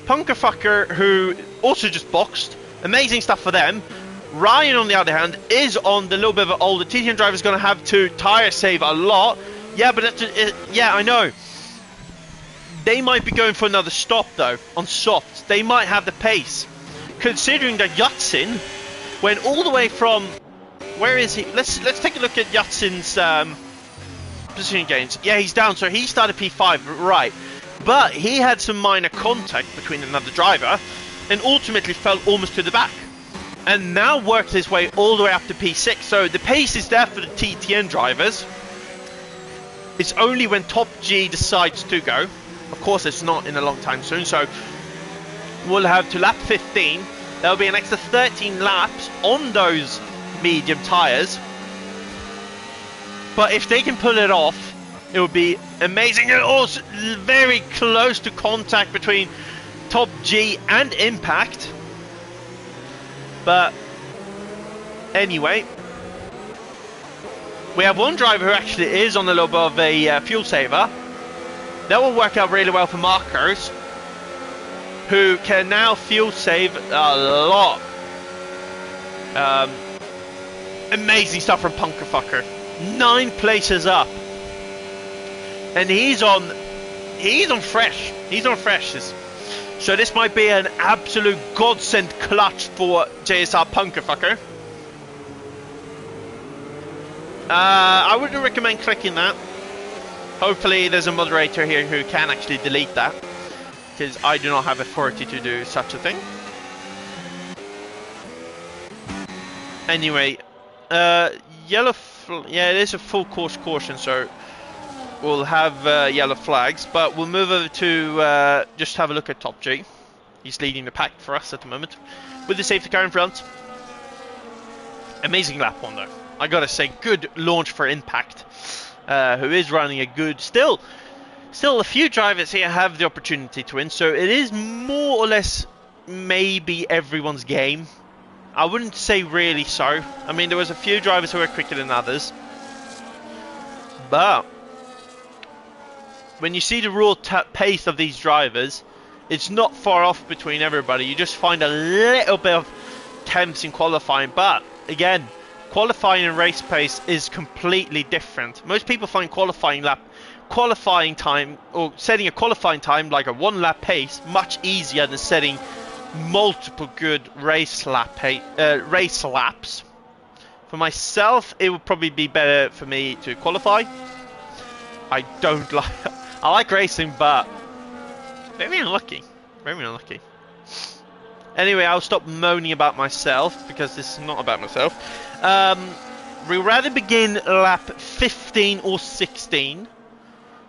Punkerfucker, who also just boxed. Amazing stuff for them. Ryan, on the other hand, is on the little bit of an older TTN driver. Is going to have to tire save a lot. Yeah, but that's yeah, I know. They might be going for another stop though on softs. They might have the pace, considering that Yatsin went all the way from. Where is he? Let's take a look at Yatsin's position gains. Yeah, he's down. So he started P5. Right. but he had some minor contact between another driver and ultimately fell almost to the back, and now worked his way all the way up to P6. So the pace is there for the TTN drivers. It's only when Top G decides to go. Of course, it's not in a long time soon, so we'll have to lap 15. There'll be an extra 13 laps on those medium tyres. But if they can pull it off, it would be amazing. And also very close to contact between Top G and Impact. But anyway, we have one driver who actually is on a little bit of a fuel saver. That will work out really well for Marcos, who can now fuel save a lot. Amazing stuff from Punkerfucker. 9 places up, and he's on fresh. He's on fresh. So this might be an absolute godsend clutch for JSR Punkerfucker. I wouldn't recommend clicking that. Hopefully there's a moderator here who can actually delete that, because I do not have authority to do such a thing. Anyway, yellow. Yeah, it is a full course caution, so we'll have yellow flags. But we'll move over to just have a look at Top G. He's leading the pack for us at the moment with the safety car in front. Amazing lap one though. I gotta say, good launch for Impact, who is running a good. Still a few drivers here have the opportunity to win, so it is more or less maybe everyone's game. I wouldn't say really so. I mean, there was a few drivers who were quicker than others, but when you see the raw pace of these drivers, it's not far off between everybody. You just find a little bit of temps in qualifying, but again, qualifying and race pace is completely different. Most people find qualifying time, or setting a qualifying time like a 1 lap pace, much easier than setting multiple good race laps. For myself, it would probably be better for me to qualify. I like racing, but very unlucky. Very unlucky. Anyway, I'll stop moaning about myself, because this is not about myself. We'd rather begin lap 15 or 16.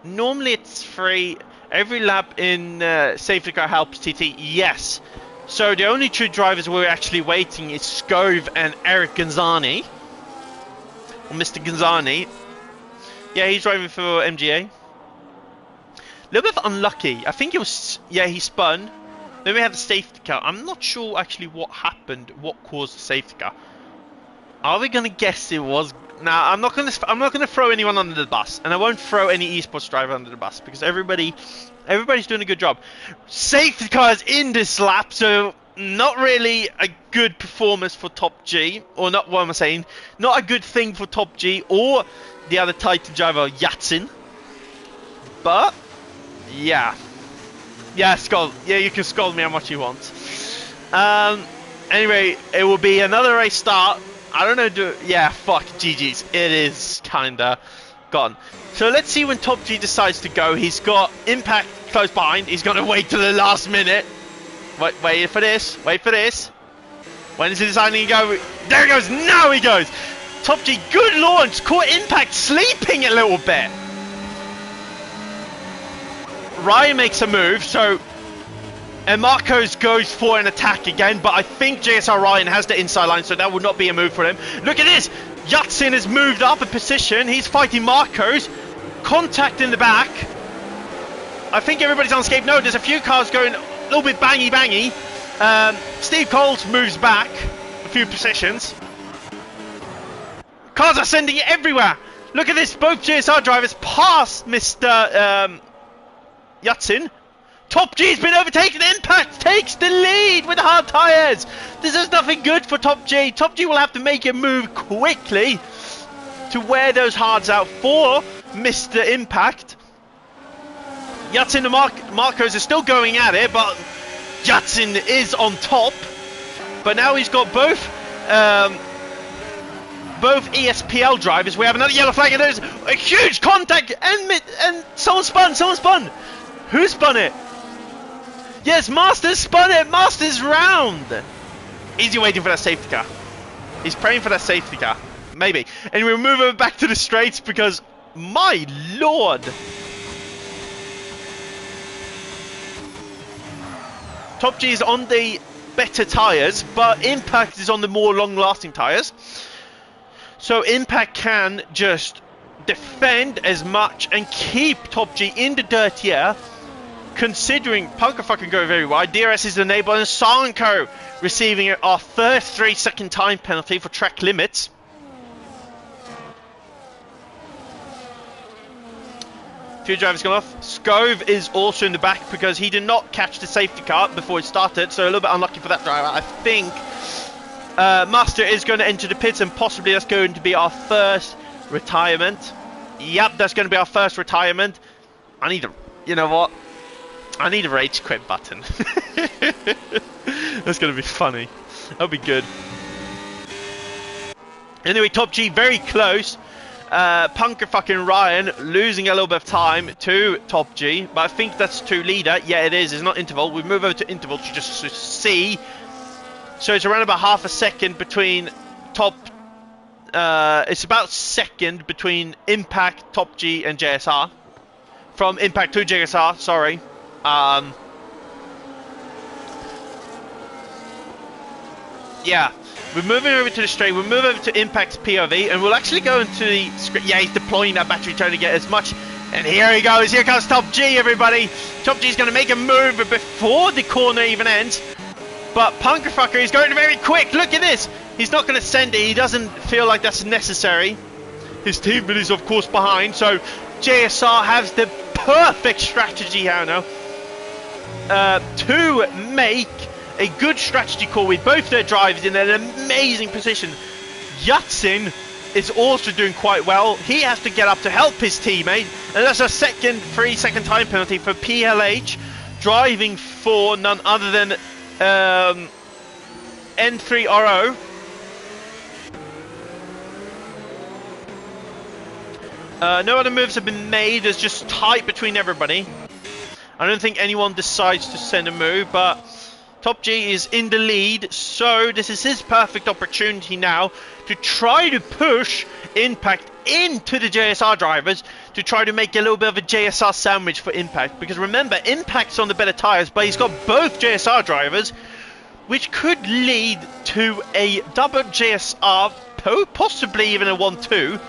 Normally it's free. Every lap in safety car helps TT. Yes. So the only 2 drivers we're actually waiting is Scove and Eric Gonzani. Or Mr. Gonzani. Yeah, he's driving for MGA. A little bit unlucky. I think it was... Yeah, he spun. Then we had the safety car. I'm not sure actually what happened, what caused the safety car. Are we gonna guess it was? Nah, I'm not gonna throw anyone under the bus, and I won't throw any esports driver under the bus, because everybody's doing a good job. Safety car is in this lap, so not really a good performance for Top G, or not. What am I saying? Not a good thing for Top G or the other Titan driver Yatsin. But yeah, scold. Yeah, you can scold me how much you want. Anyway, it will be another race start. I don't know, yeah, fuck, GG's. It is kinda gone. So let's see when Top G decides to go. He's got Impact close behind. He's gonna wait till the last minute. Wait for this. Wait for this. When is he deciding to go? There he goes. Now he goes. Top G, good launch. Caught Impact sleeping a little bit. Ryan makes a move, so... And Marcos goes for an attack again, but I think JSR Ryan has the inside line, so that would not be a move for him. Look at this! Yatsin has moved up a position. He's fighting Marcos. Contact in the back. I think everybody's unscathed. No, there's a few cars going a little bit bangy. Steve Coles moves back a few positions. Cars are sending it everywhere. Look at this. Both JSR drivers pass Mr. Yatsin. Top G's been overtaken. Impact takes the lead with the hard tyres. This is nothing good for Top G. Top G will have to make a move quickly to wear those hards out for Mr. Impact. Yatsin and Marcos are still going at it, but Yatsin is on top. But now he's got both ESPL drivers. We have another yellow flag, and there's a huge contact, and someone spun. Who spun it? Yes, Master spun it. Master's round. Is he waiting for that safety car? He's praying for that safety car. Maybe. And we'll move over back to the straights because, my lord. Top G is on the better tyres, but Impact is on the more long-lasting tyres. So Impact can just defend as much and keep Top G in the dirty air, considering Punker fucking go very wide. DRS is enabled and Sanko receiving our first 3-second time penalty for track limits. Few drivers gone off. Scove is also in the back because he did not catch the safety car before it started, so a little bit unlucky for that driver. I think Master is going to enter the pits and possibly that's going to be our first retirement. Yep, that's going to be our first retirement. I need a, you know what? I need a rage quit button. That's going to be funny. That'll be good. Anyway, Top G very close. Punker fucking Ryan losing a little bit of time to Top G, but I think that's to leader. Yeah, it is. It's not interval. We move over to interval to just see. So it's around about half a second between top. It's about second between Impact, Top G, and JSR. From Impact to JSR. Sorry. Yeah. We're moving over to the straight, we'll move over to Impact's POV, and we'll actually go into the script. Yeah, he's deploying that battery, trying to get as much. And here he goes, here comes Top G, everybody. Top G's going to make a move before the corner even ends. But Punkerfucker is going very quick, look at this. He's not going to send it, he doesn't feel like that's necessary. His teammate is of course behind, so JSR has the perfect strategy here now. To make a good strategy call with both their drivers in an amazing position. Yatsin is also doing quite well. He has to get up to help his teammate, and that's a second 3-second time penalty for PLH, driving for none other than N3RO. No other moves have been made. There's just tight between everybody. I don't think anyone decides to send a move, but Top G is in the lead, so this is his perfect opportunity now to try to push Impact into the JSR drivers to try to make a little bit of a JSR sandwich for Impact. Because remember, Impact's on the better tyres, but he's got both JSR drivers, which could lead to a double JSR, possibly even a 1-2,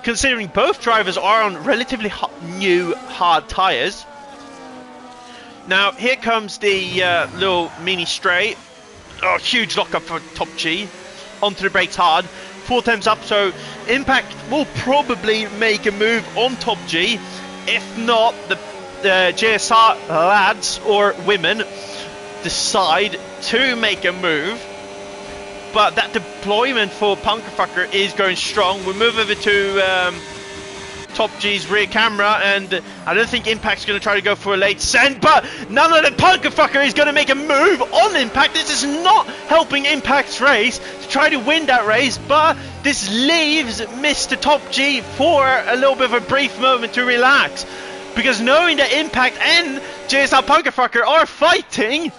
considering both drivers are on relatively new hard tyres. Now, here comes the little mini straight. Oh, huge lockup for Top G. Onto the brakes hard. 4 times up, so Impact will probably make a move on Top G. If not, the JSR lads or women decide to make a move. But that deployment for Punkerfucker is going strong. We'll move over to Top G's rear camera, and I don't think Impact's going to try to go for a late send, but none of the Punkerfucker is going to make a move on Impact. This is not helping Impact's race to try to win that race, but this leaves Mr. Top G for a little bit of a brief moment to relax, because knowing that Impact and JSR Punkerfucker are fighting,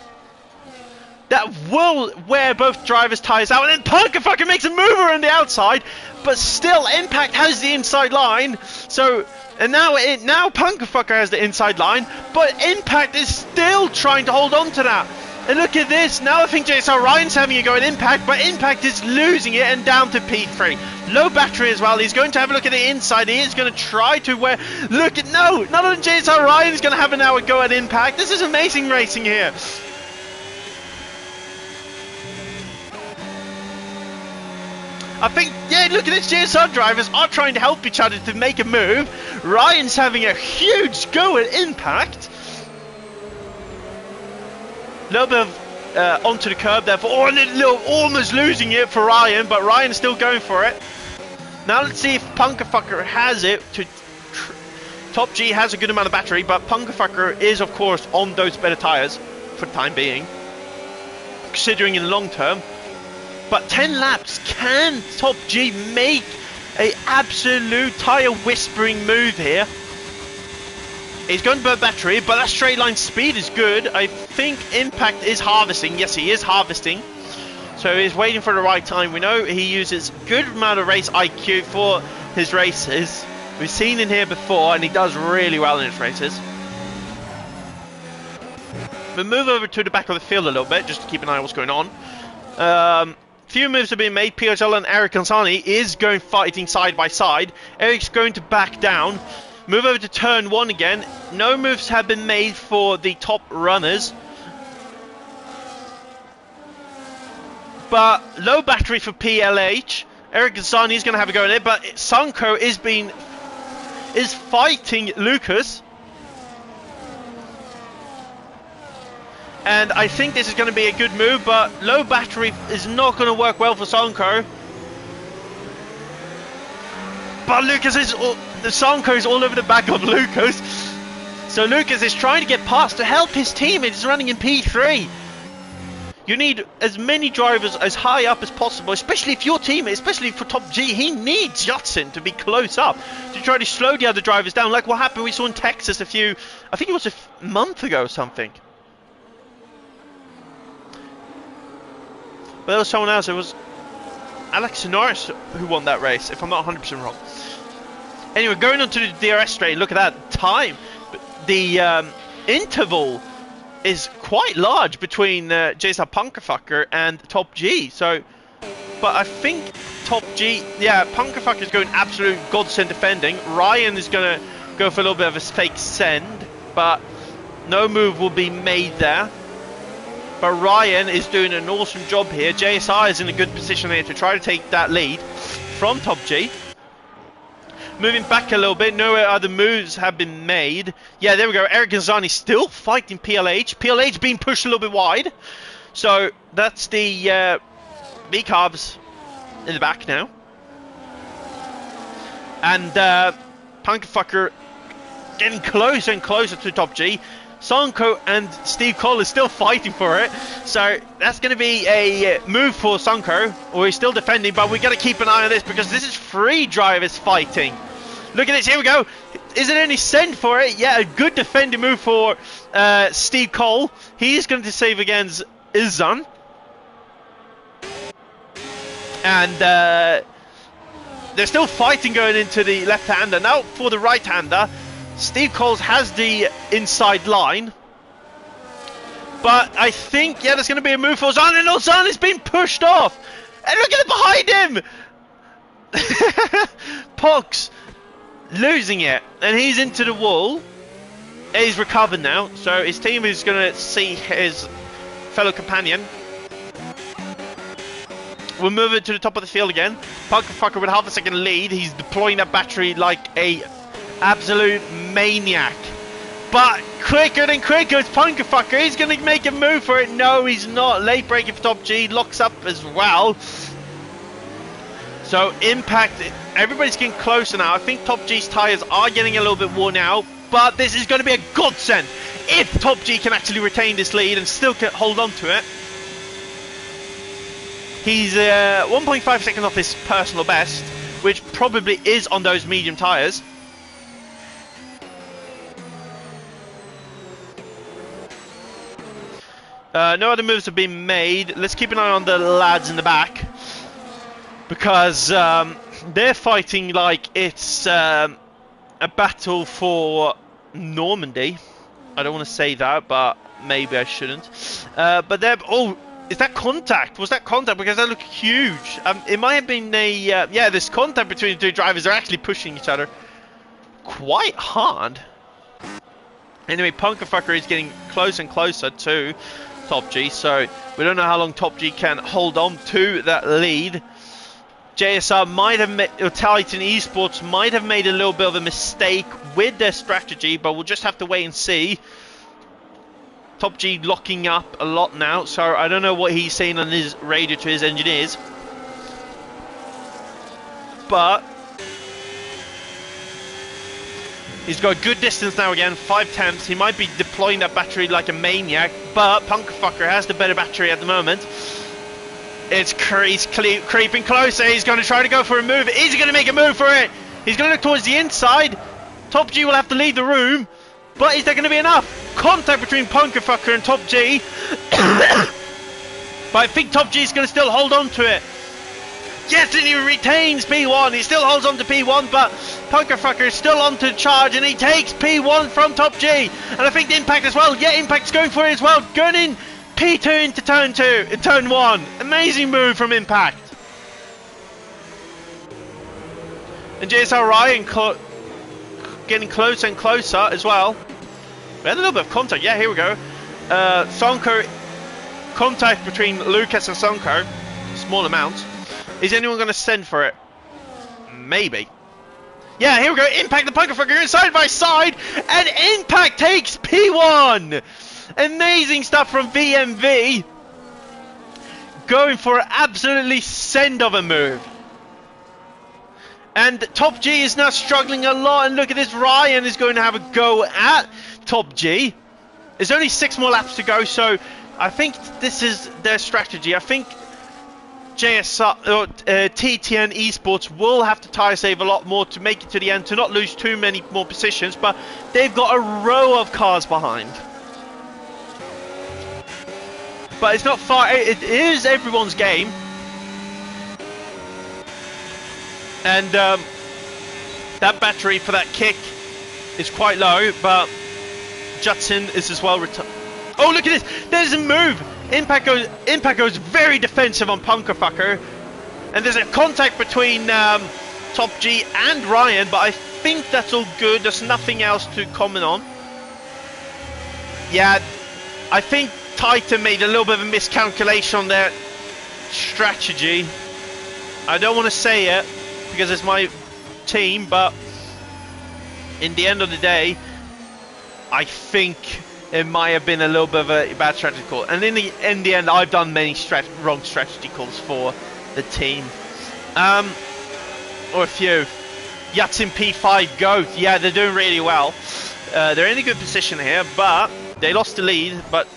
that will wear both drivers' tyres out, and then Punkerfucker makes a move on the outside, but still Impact has the inside line. So, and now Punkerfucker has the inside line, but Impact is still trying to hold on to that. And look at this, now I think JSR Ryan's having a go at Impact, but Impact is losing it and down to P3. Low battery as well, he's going to have a look at the inside, he is going to try to wear, look at, no, none of JSR Ryan is going to have now a go at Impact. This is amazing racing here. I think, yeah, look at this, JSR drivers are trying to help each other to make a move. Ryan's having a huge go at Impact. A little bit of onto the curb there, almost losing it for Ryan, but Ryan's still going for it. Now let's see if Punkerfucker has it. Top G has a good amount of battery, but Punkerfucker is, of course, on those better tyres for the time being, considering in the long term. But 10 laps, can Top G make a absolute tyre whispering move here? He's going to burn battery, but that straight line speed is good. I think Impact is harvesting. Yes, he is harvesting. So he's waiting for the right time. We know he uses good amount of race IQ for his races. We've seen him here before, and he does really well in his races. We'll move over to the back of the field a little bit, just to keep an eye on what's going on. Few moves have been made. PHL and Eric Gonzani is going fighting side by side. Eric's going to back down. Move over to turn 1 again. No moves have been made for the top runners. But low battery for PLH. Eric Gonzani is going to have a go at it, but Sanko is fighting Lucas. And I think this is going to be a good move, but low battery is not going to work well for Sanko. But Sanko is all over the back of Lucas. So Lucas is trying to get past to help his team. It's running in P3. You need as many drivers as high up as possible, especially if your team, especially for Top G, he needs Yatsen to be close up to try to slow the other drivers down, like what happened we saw in Texas I think it was a month ago or something. But there was someone else. It was Alex Norris who won that race, if I'm not 100% wrong. Anyway, going on to the DRS straight, look at that time. The interval is quite large between JSR Punkerfucker and Top G. So, but I think Top G, yeah, Punkerfucker is going absolute godsend defending. Ryan is going to go for a little bit of a fake send, but no move will be made there. But Ryan is doing an awesome job here. JSR is in a good position here to try to take that lead from Top G. Moving back a little bit, no other moves have been made. Yeah, there we go. Eric Gonzani still fighting PLH. PLH being pushed a little bit wide. So that's the B-Carbs in the back now. And Punkerfucker getting closer and closer to Top G. Sanko and Steve Cole is still fighting for it. So that's going to be a move for Sanko. Or he's still defending, but we got to keep an eye on this because this is 3 drivers fighting. Look at this, here we go. Is it any send for it? Yeah, a good defending move for Steve Cole. He's going to save against Izan. And they're still fighting going into the left-hander. Now for the right-hander. Steve Cole has the inside line. But I think, yeah, there's going to be a move for Ozan. And Ozan is being pushed off. And look at it behind him. Pox losing it. And he's into the wall. He's recovered now. So his team is going to see his fellow companion. We'll move it to the top of the field again. Punkerfucker with half a second lead. He's deploying that battery like a absolute maniac. But quicker than quicker, it's Punkerfucker. He's going to make a move for it. No, he's not. Late braking for Top G. Locks up as well. So Impact, everybody's getting closer now. I think Top G's tyres are getting a little bit worn out. But this is going to be a godsend if Top G can actually retain this lead and still can hold on to it. He's 1.5 seconds off his personal best, which probably is on those medium tyres. No other moves have been made. Let's keep an eye on the lads in the back. Because they're fighting like it's a battle for Normandy. I don't want to say that, but maybe I shouldn't. But they're... Oh, is that contact? Was that contact? Because that looked huge. It might have been a... yeah, this contact between the two drivers. They're actually pushing each other quite hard. Anyway, Punkerfucker is getting closer and closer to Top G, so we don't know how long Top G can hold on to that lead. JSR might have made, or Titan Esports might have made a little bit of a mistake with their strategy, but we'll just have to wait and see. Top G locking up a lot now, so I don't know what he's saying on his radio to his engineers. But he's got a good distance now again, 5 tenths. He might be deploying that battery like a maniac, but Punkerfucker has the better battery at the moment. He's creeping closer. He's going to try to go for a move. Is he going to make a move for it? He's going to look towards the inside. Top G will have to leave the room. But is there going to be enough? Contact between Punkerfucker and Top G. But I think Top G is going to still hold on to it. Yes, and he retains P1. He still holds on to P1, but Punkerfucker is still on to charge, and he takes P1 from Top G. And I think Impact as well. Yeah, Impact's going for it as well. Going in P2 into turn 2, turn 1. Amazing move from Impact. And JSR Ryan getting closer and closer as well. We had a little bit of contact. Yeah, here we go. Sonko, contact between Lucas and Sonko. Small amount. Is anyone going to send for it? Maybe. Yeah, here we go. Impact the Punkerfucker side by side. And Impact takes P1. Amazing stuff from VMV. Going for an absolutely send of a move. And Top G is now struggling a lot. And look at this. Ryan is going to have a go at Top G. There's only 6 more laps to go. So I think this is their strategy. I think JSR or TTN Esports will have to tire save a lot more to make it to the end, to not lose too many more positions, but they've got a row of cars behind. But it's not far. It is everyone's game, and that battery for that kick is quite low, but Judson is as well retired. Oh, look at this! There's a move. Impact goes very defensive on Punkerfucker, and there's a contact between Top G and Ryan, but I think that's all good. There's nothing else to comment on. Yeah, I think Titan made a little bit of a miscalculation on their strategy. I don't want to say it because it's my team, but in the end of the day, I think it might have been a little bit of a bad strategy call. And in the end, I've done many wrong strategy calls for the team. Or a few. Yatsin P5 Goat. Yeah, they're doing really well. They're in a good position here, but they lost the lead. But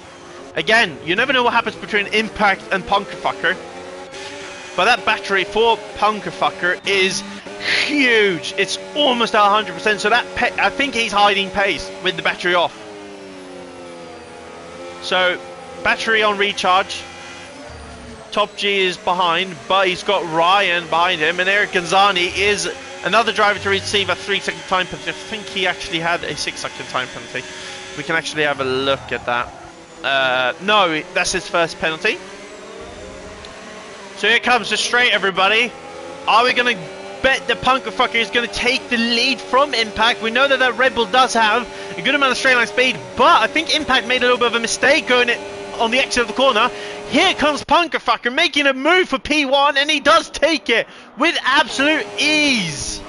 again, you never know what happens between Impact and Punkerfucker. But that battery for Punkerfucker is huge. It's almost at 100%. So that I think he's hiding pace with the battery off. So, battery on recharge. Top G is behind, but he's got Ryan behind him, and Eric Gonzani is another driver to receive a 3-second time penalty. I think he actually had a 6-second time penalty. We can actually have a look at that. No, that's his first penalty. So here comes the straight, everybody. Are we going to bet the Punkerfucker is going to take the lead from Impact? We know that that Red Bull does have a good amount of straight line speed, but I think Impact made a little bit of a mistake going it on the exit of the corner. Here comes Punkerfucker making a move for P1, and he does take it with absolute ease.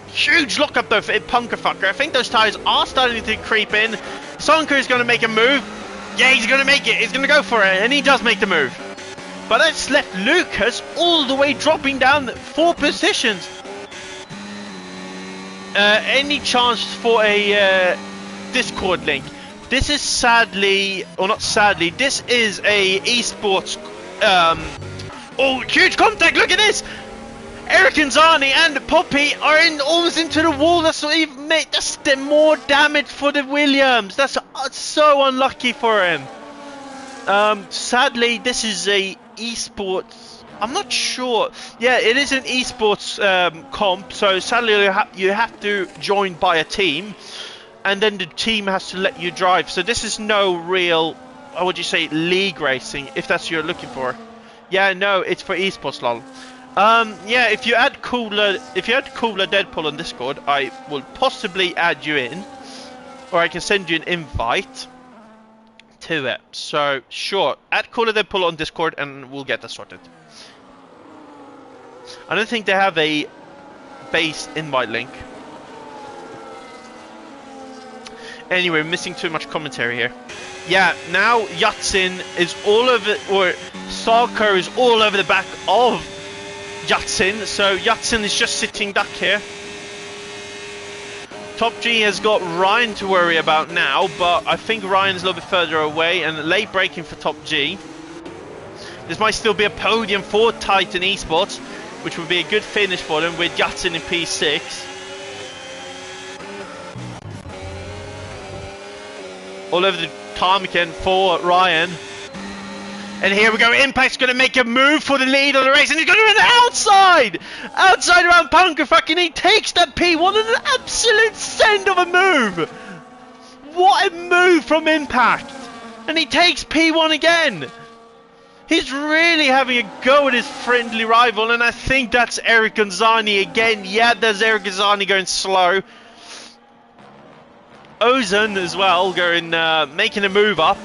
Huge lockup though for Punkerfucker. I think those tires are starting to creep in. Sonko is going to make a move. Yeah, he's going to make it. He's going to go for it, and he does make the move. But that's left Lucas all the way dropping down 4 positions. Any chance for a Discord link? This is sadly, or not sadly, this is a esports. Oh, huge contact! Look at this! Eric Gonzani and Poppy are almost into the wall. That's more damage for the Williams. That's so unlucky for him. Sadly, this is a esports. I'm not sure. Yeah, it is an esports comp. So sadly, you have to join by a team, and then the team has to let you drive. So this is no real, how would you say, league racing, if that's what you're looking for. Yeah, no, it's for esports, lol. Yeah, if you add Cooler Deadpool on Discord, I will possibly add you in, or I can send you an invite to it. So sure, add Cooler Deadpool on Discord, and we'll get that sorted. I don't think they have a base invite link. Anyway, we're missing too much commentary here. Yeah, now Yatsin is all over, or Sarko is all over the back of Yatsin. So Yatsin is just sitting duck here. Top G has got Ryan to worry about now, but I think Ryan's a little bit further away, and late braking for Top G. This might still be a podium for Titan Esports, which would be a good finish for them with Yatsin in P6. all over the tarmac for Ryan. And here we go, Impact's going to make a move for the lead of the race, and he's going to do it outside around Punkerfuck, and he takes that P1 in an absolute send of a move. What a move from Impact, and he takes P1 again. He's really having a go at his friendly rival, and I think that's Eric Gonzani again. Yeah, there's Eric Gonzani going slow. Ozan as well going, making a move up.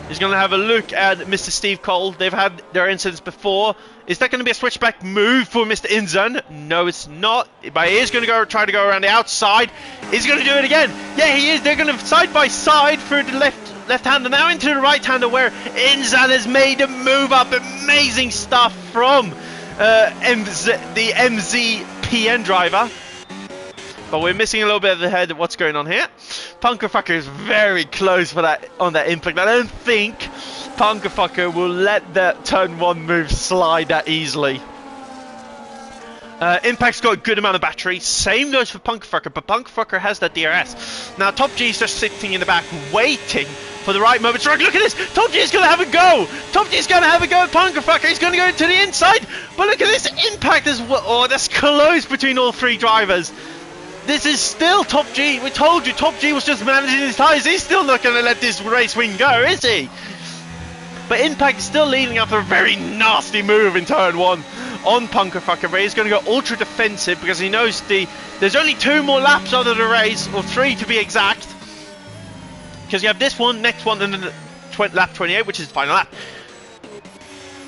He's going to have a look at Mr. Steve Cole. They've had their incidents before. Is that going to be a switchback move for Mr. Inzan? No, it's not. But he is going to try to go around the outside. He's going to do it again. Yeah, he is. They're going to side by side through the left-hander, now into the right-hander, where Inzan has made a move up. Amazing stuff from the MZPN driver. But we're missing a little bit of the head of what's going on here. Punkerfucker is very close for that on that impact. I don't think Punkerfucker will let that turn 1 move slide that easily. Impact's got a good amount of battery. Same goes for Punkerfucker, but Punkerfucker has that DRS. Now Top G's just sitting in the back waiting for the right moment. Look at this! Top G's going to have a go! Top G's going to have a go at Punkerfucker. He's going to go to the inside. But look at this! Impact is... Oh, that's close between all 3 drivers. This is still Top G. We told you Top G was just managing his tyres. He's still not going to let this race win go, is he? But Impact is still leading after a very nasty move in turn 1 on Punkerfucker. But he's going to go ultra defensive because he knows there's only 2 more laps out of the race, or 3 to be exact. Because you have this one, next one, and then lap 28, which is the final lap.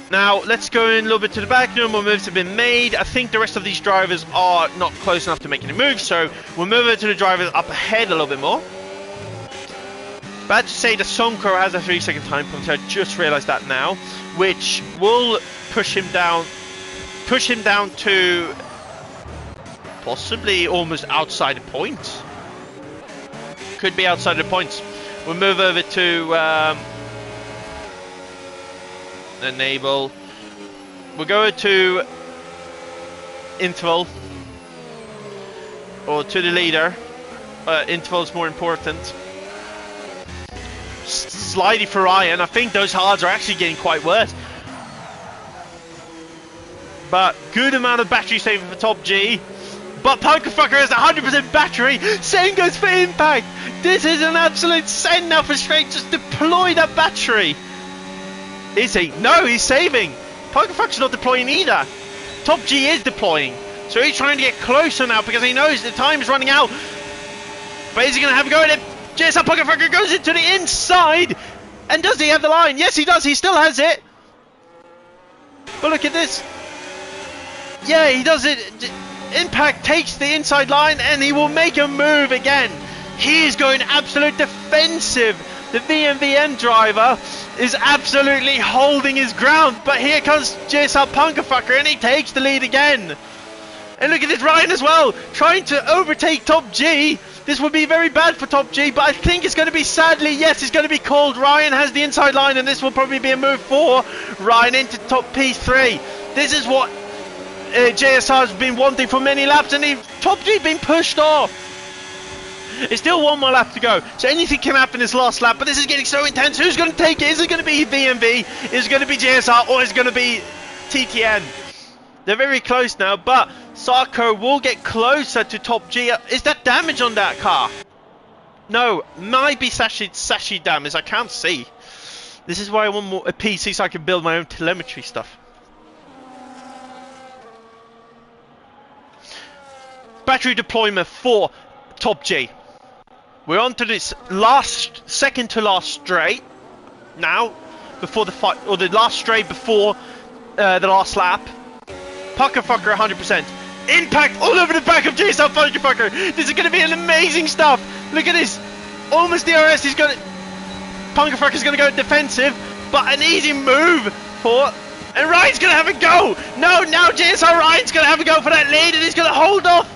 Now, let's go in a little bit to the back. No more moves have been made. I think the rest of these drivers are not close enough to make any moves, so we'll move over to the drivers up ahead a little bit more. Bad to say that Sonko has a 3-second time penalty. I just realised that now, which will push him down to possibly almost outside the point. Could be outside the points. We'll move over to... enable. We'll go to interval, or to the leader. Interval is more important. Slidey for Ryan. I think those hards are actually getting quite worse. But good amount of battery saving for Top G. But Punkerfucker has 100% battery. Same goes for Impact. This is an absolute send now for Straight. Just deploy that battery. Is he? No, he's saving. Punkerfucker's not deploying either. Top G is deploying. So he's trying to get closer now because he knows the time is running out. But is he going to have a go at it? JSR Punkerfucker goes into the inside. And does he have the line? Yes, he does. He still has it. But look at this. Yeah, he does it. Impact takes the inside line and he will make a move again. He is going absolute defensive. The VMVN driver is absolutely holding his ground, but here comes JSR Punkerfucker and he takes the lead again. And look at this, Ryan as well, trying to overtake Top G. This would be very bad for Top G, but I think it's going to be, sadly, yes, it's going to be called. Ryan has the inside line and this will probably be a move for Ryan into top P3. This is what JSR has been wanting for many laps, and Top G being pushed off. It's still 1 more lap to go, so anything can happen this last lap, but this is getting so intense. Who's going to take it? Is it going to be VMV? Is it going to be JSR? Or is it going to be TTN? They're very close now, but Sarko will get closer to Top G. Is that damage on that car? No, might be Sashi damage. I can't see. This is why I want a PC so I can build my own telemetry stuff. Battery deployment for Top G. We're on to this second to last straight now, before the fight, or the last straight before the last lap. Punkerfucker 100%. Impact all over the back of JSR Punkerfucker. This is going to be an amazing stuff. Look at this. Almost DRS. Punkerfucker's going to go defensive, but an easy move for... And Ryan's going to have a go. No, now JSR Ryan's going to have a go for that lead, and he's going to hold off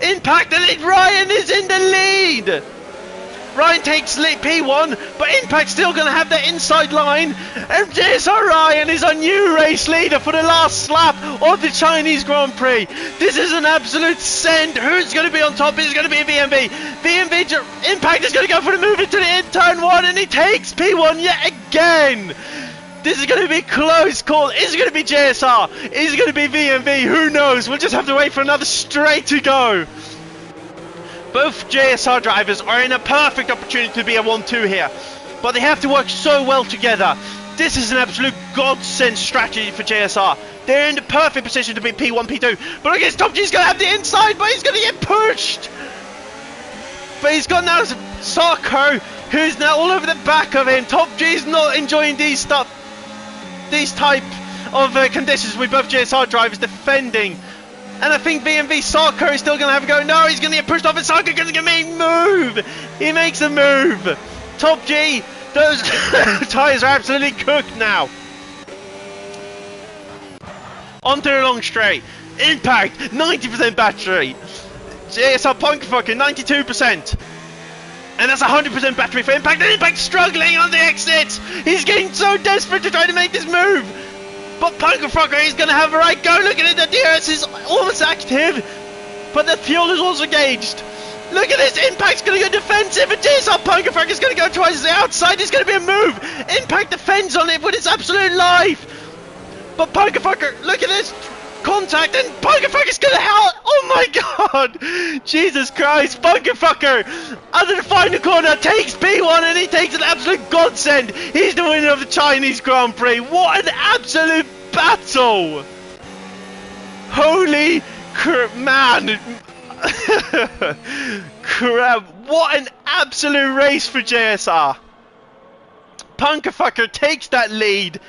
Impact, and Ryan is in the lead. Ryan takes P1, but Impact's still going to have that inside line. And JSR Ryan is our new race leader for the last lap of the Chinese Grand Prix. This is an absolute send. Who's going to be on top? It's going to be VMV. Impact is going to go for the move into the turn 1, and he takes P1 yet again. This is going to be a close call. Is it going to be JSR? Is it going to be VMV? Who knows? We'll just have to wait for another straight to go. Both JSR drivers are in a perfect opportunity to be a 1-2 here, but they have to work so well together. This is an absolute godsend strategy for JSR. They're in the perfect position to be P1, P2. But I guess Top G's going to have the inside, but he's going to get pushed. But he's got now Sarko, who's now all over the back of him. Top G's not enjoying these type of conditions with both JSR drivers defending. And I think VMV Sarko is still going to have a go. No, he's going to get pushed off, and Sarko going to make a move. He makes a move. Top G, those tyres are absolutely cooked now. Onto the long straight. Impact, 90% battery. JSR Punkerfucker, 92%. And that's 100% battery for Impact. And Impact struggling on the exits. He's getting so desperate to try to make this move. But Punkerfucker is going to have a right go. Look at it, the DRS is almost active, but the fuel is also gauged. Look at this, Impact's going to go defensive, and JSR Punkerfucker is going to go twice the outside. There's going to be a move. Impact defends on it with its absolute life. But Punkerfucker, look at this, contact, and Punkerfucker's going to help. Oh my god, Jesus Christ, Punkerfucker under the final corner takes P1, and he takes an absolute godsend. He's the winner of the Chinese Grand Prix. What an absolute battle. Holy crap, man. Crap, what an absolute race for JSR. Punkerfucker takes that lead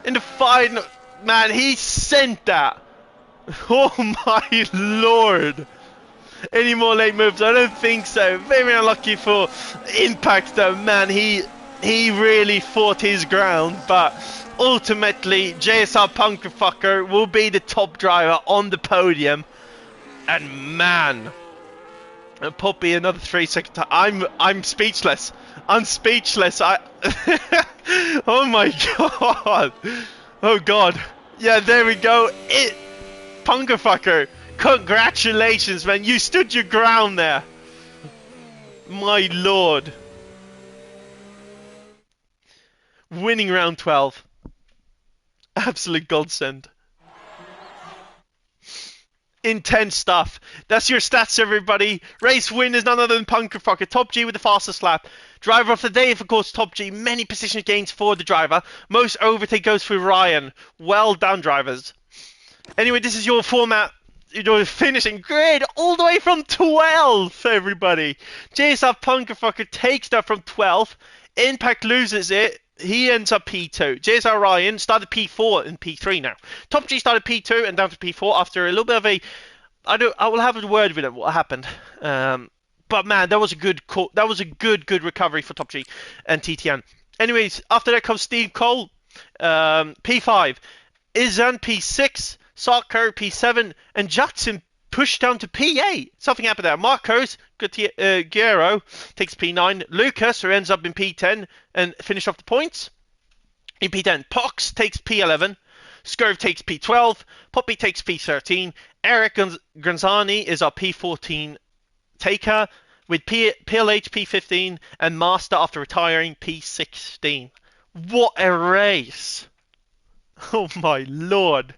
in the final. Man, he sent that. Oh my lord. Any more late moves? I don't think so. Very unlucky for Impact though. Man, he really fought his ground, but ultimately JSR Punkerfucker will be the top driver on the podium. And man, Poppy another 3 second time. I'm speechless. I'm speechless. Oh my god. Oh god. Yeah, there we go. Punkerfucker, congratulations, man. You stood your ground there. My lord. Winning round 12. Absolute godsend. Intense stuff. That's your stats, everybody. Race win is none other than Punkerfucker. Top G with the fastest lap. Driver of the day, of course, Top G. Many position gains for the driver. Most overtake goes for Ryan. Well done, drivers. Anyway, this is your format. Your finishing grid all the way from 12th, everybody. JSR Punkerfucker takes that from 12th. Impact loses it. He ends up P2. JSR Ryan started P4 and P3 now. Top G started P2 and down to P4 after a little bit of a... I will have a word with him what happened. But man, that was a good call. That was a good recovery for Top G and TTN. Anyways, after that comes Steve Cole, P5. Izan P6. Sarko P7. And Judson pushed down to P8. Something happened there. Marcos Gutierrez takes P9. Lucas, who ends up in P10 and finish off the points. In P10, Pox takes P11. Scurv takes P12. Poppy takes P13. Eric Granzani is our P14 taker with PLH P15 and Master after retiring P16. What a race. Oh my lord.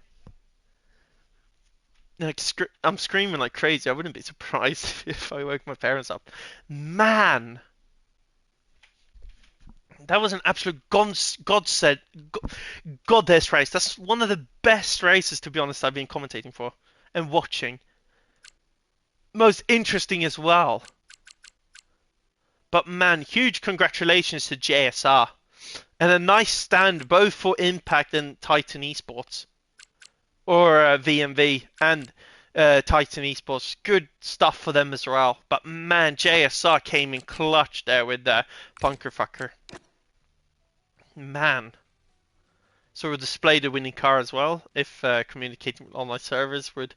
I'm screaming like crazy. I wouldn't be surprised if I woke my parents up. Man, that was an absolute goddess race. That's one of the best races, to be honest, I've been commentating for and watching. Most interesting as well. But man, huge congratulations to JSR. And a nice stand both for Impact and Titan Esports. Or VMV and Titan Esports. Good stuff for them as well. But man, JSR came in clutch there with Punkerfucker. Man. So we'll display the winning car as well, if communicating with online servers would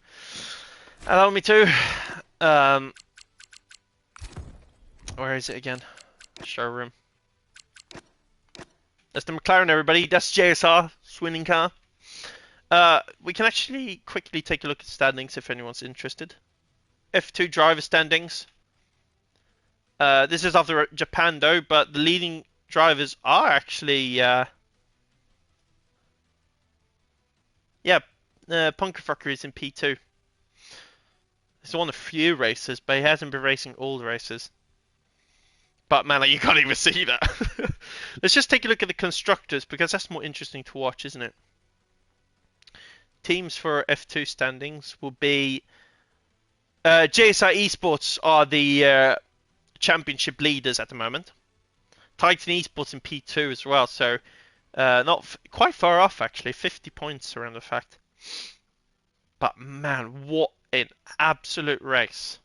allow me to. Where is it again? Showroom. That's the McLaren, everybody. That's JSR's winning car. We can actually quickly take a look at standings if anyone's interested. F2 driver standings. This is after Japan though, but the leading drivers are actually, Punkerfucker is in P2. He's won a few races, but he hasn't been racing all the races. But man, you can't even see that. Let's just take a look at the constructors, because that's more interesting to watch, isn't it? Teams for F2 standings will be JSI Esports are the championship leaders at the moment. Titan Esports in P2 as well, so not quite far off actually, 50 points around the fact. But man, what an absolute race.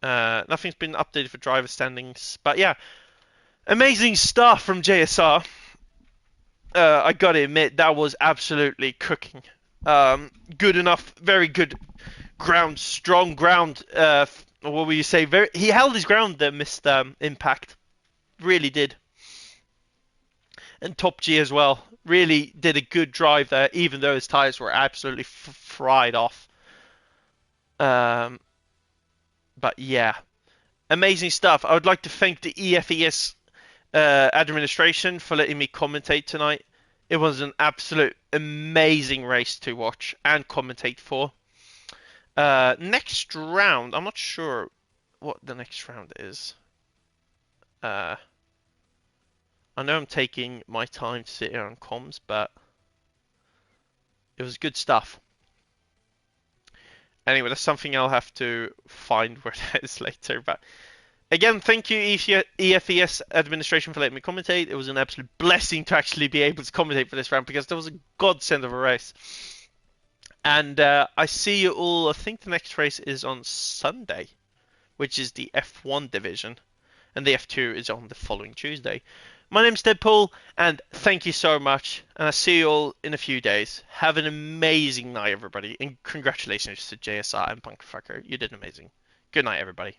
Nothing's been updated for driver standings, but yeah, amazing stuff from JSR. I gotta admit, that was absolutely cooking. Good enough, very good ground, strong ground. What will you say? He held his ground there, Mr. Impact. Really did. And Top G as well. Really did a good drive there, even though his tyres were absolutely fried off. But yeah, amazing stuff. I would like to thank the EFES administration for letting me commentate tonight. It was an absolute amazing race to watch and commentate for. Next round, I'm not sure what the next round is. I know I'm taking my time to sit here on comms, but it was good stuff. Anyway, that's something I'll have to find where that is later. But again, thank you EFES administration for letting me commentate. It was an absolute blessing to actually be able to commentate for this round, because there was a godsend of a race. And I see you all. I think the next race is on Sunday, which is the F1 division, and the F2 is on the following Tuesday. My name's Deadpool, and thank you so much, and I'll see you all in a few days. Have an amazing night, everybody, and congratulations to JSR and Punkfucker. You did amazing. Good night, everybody.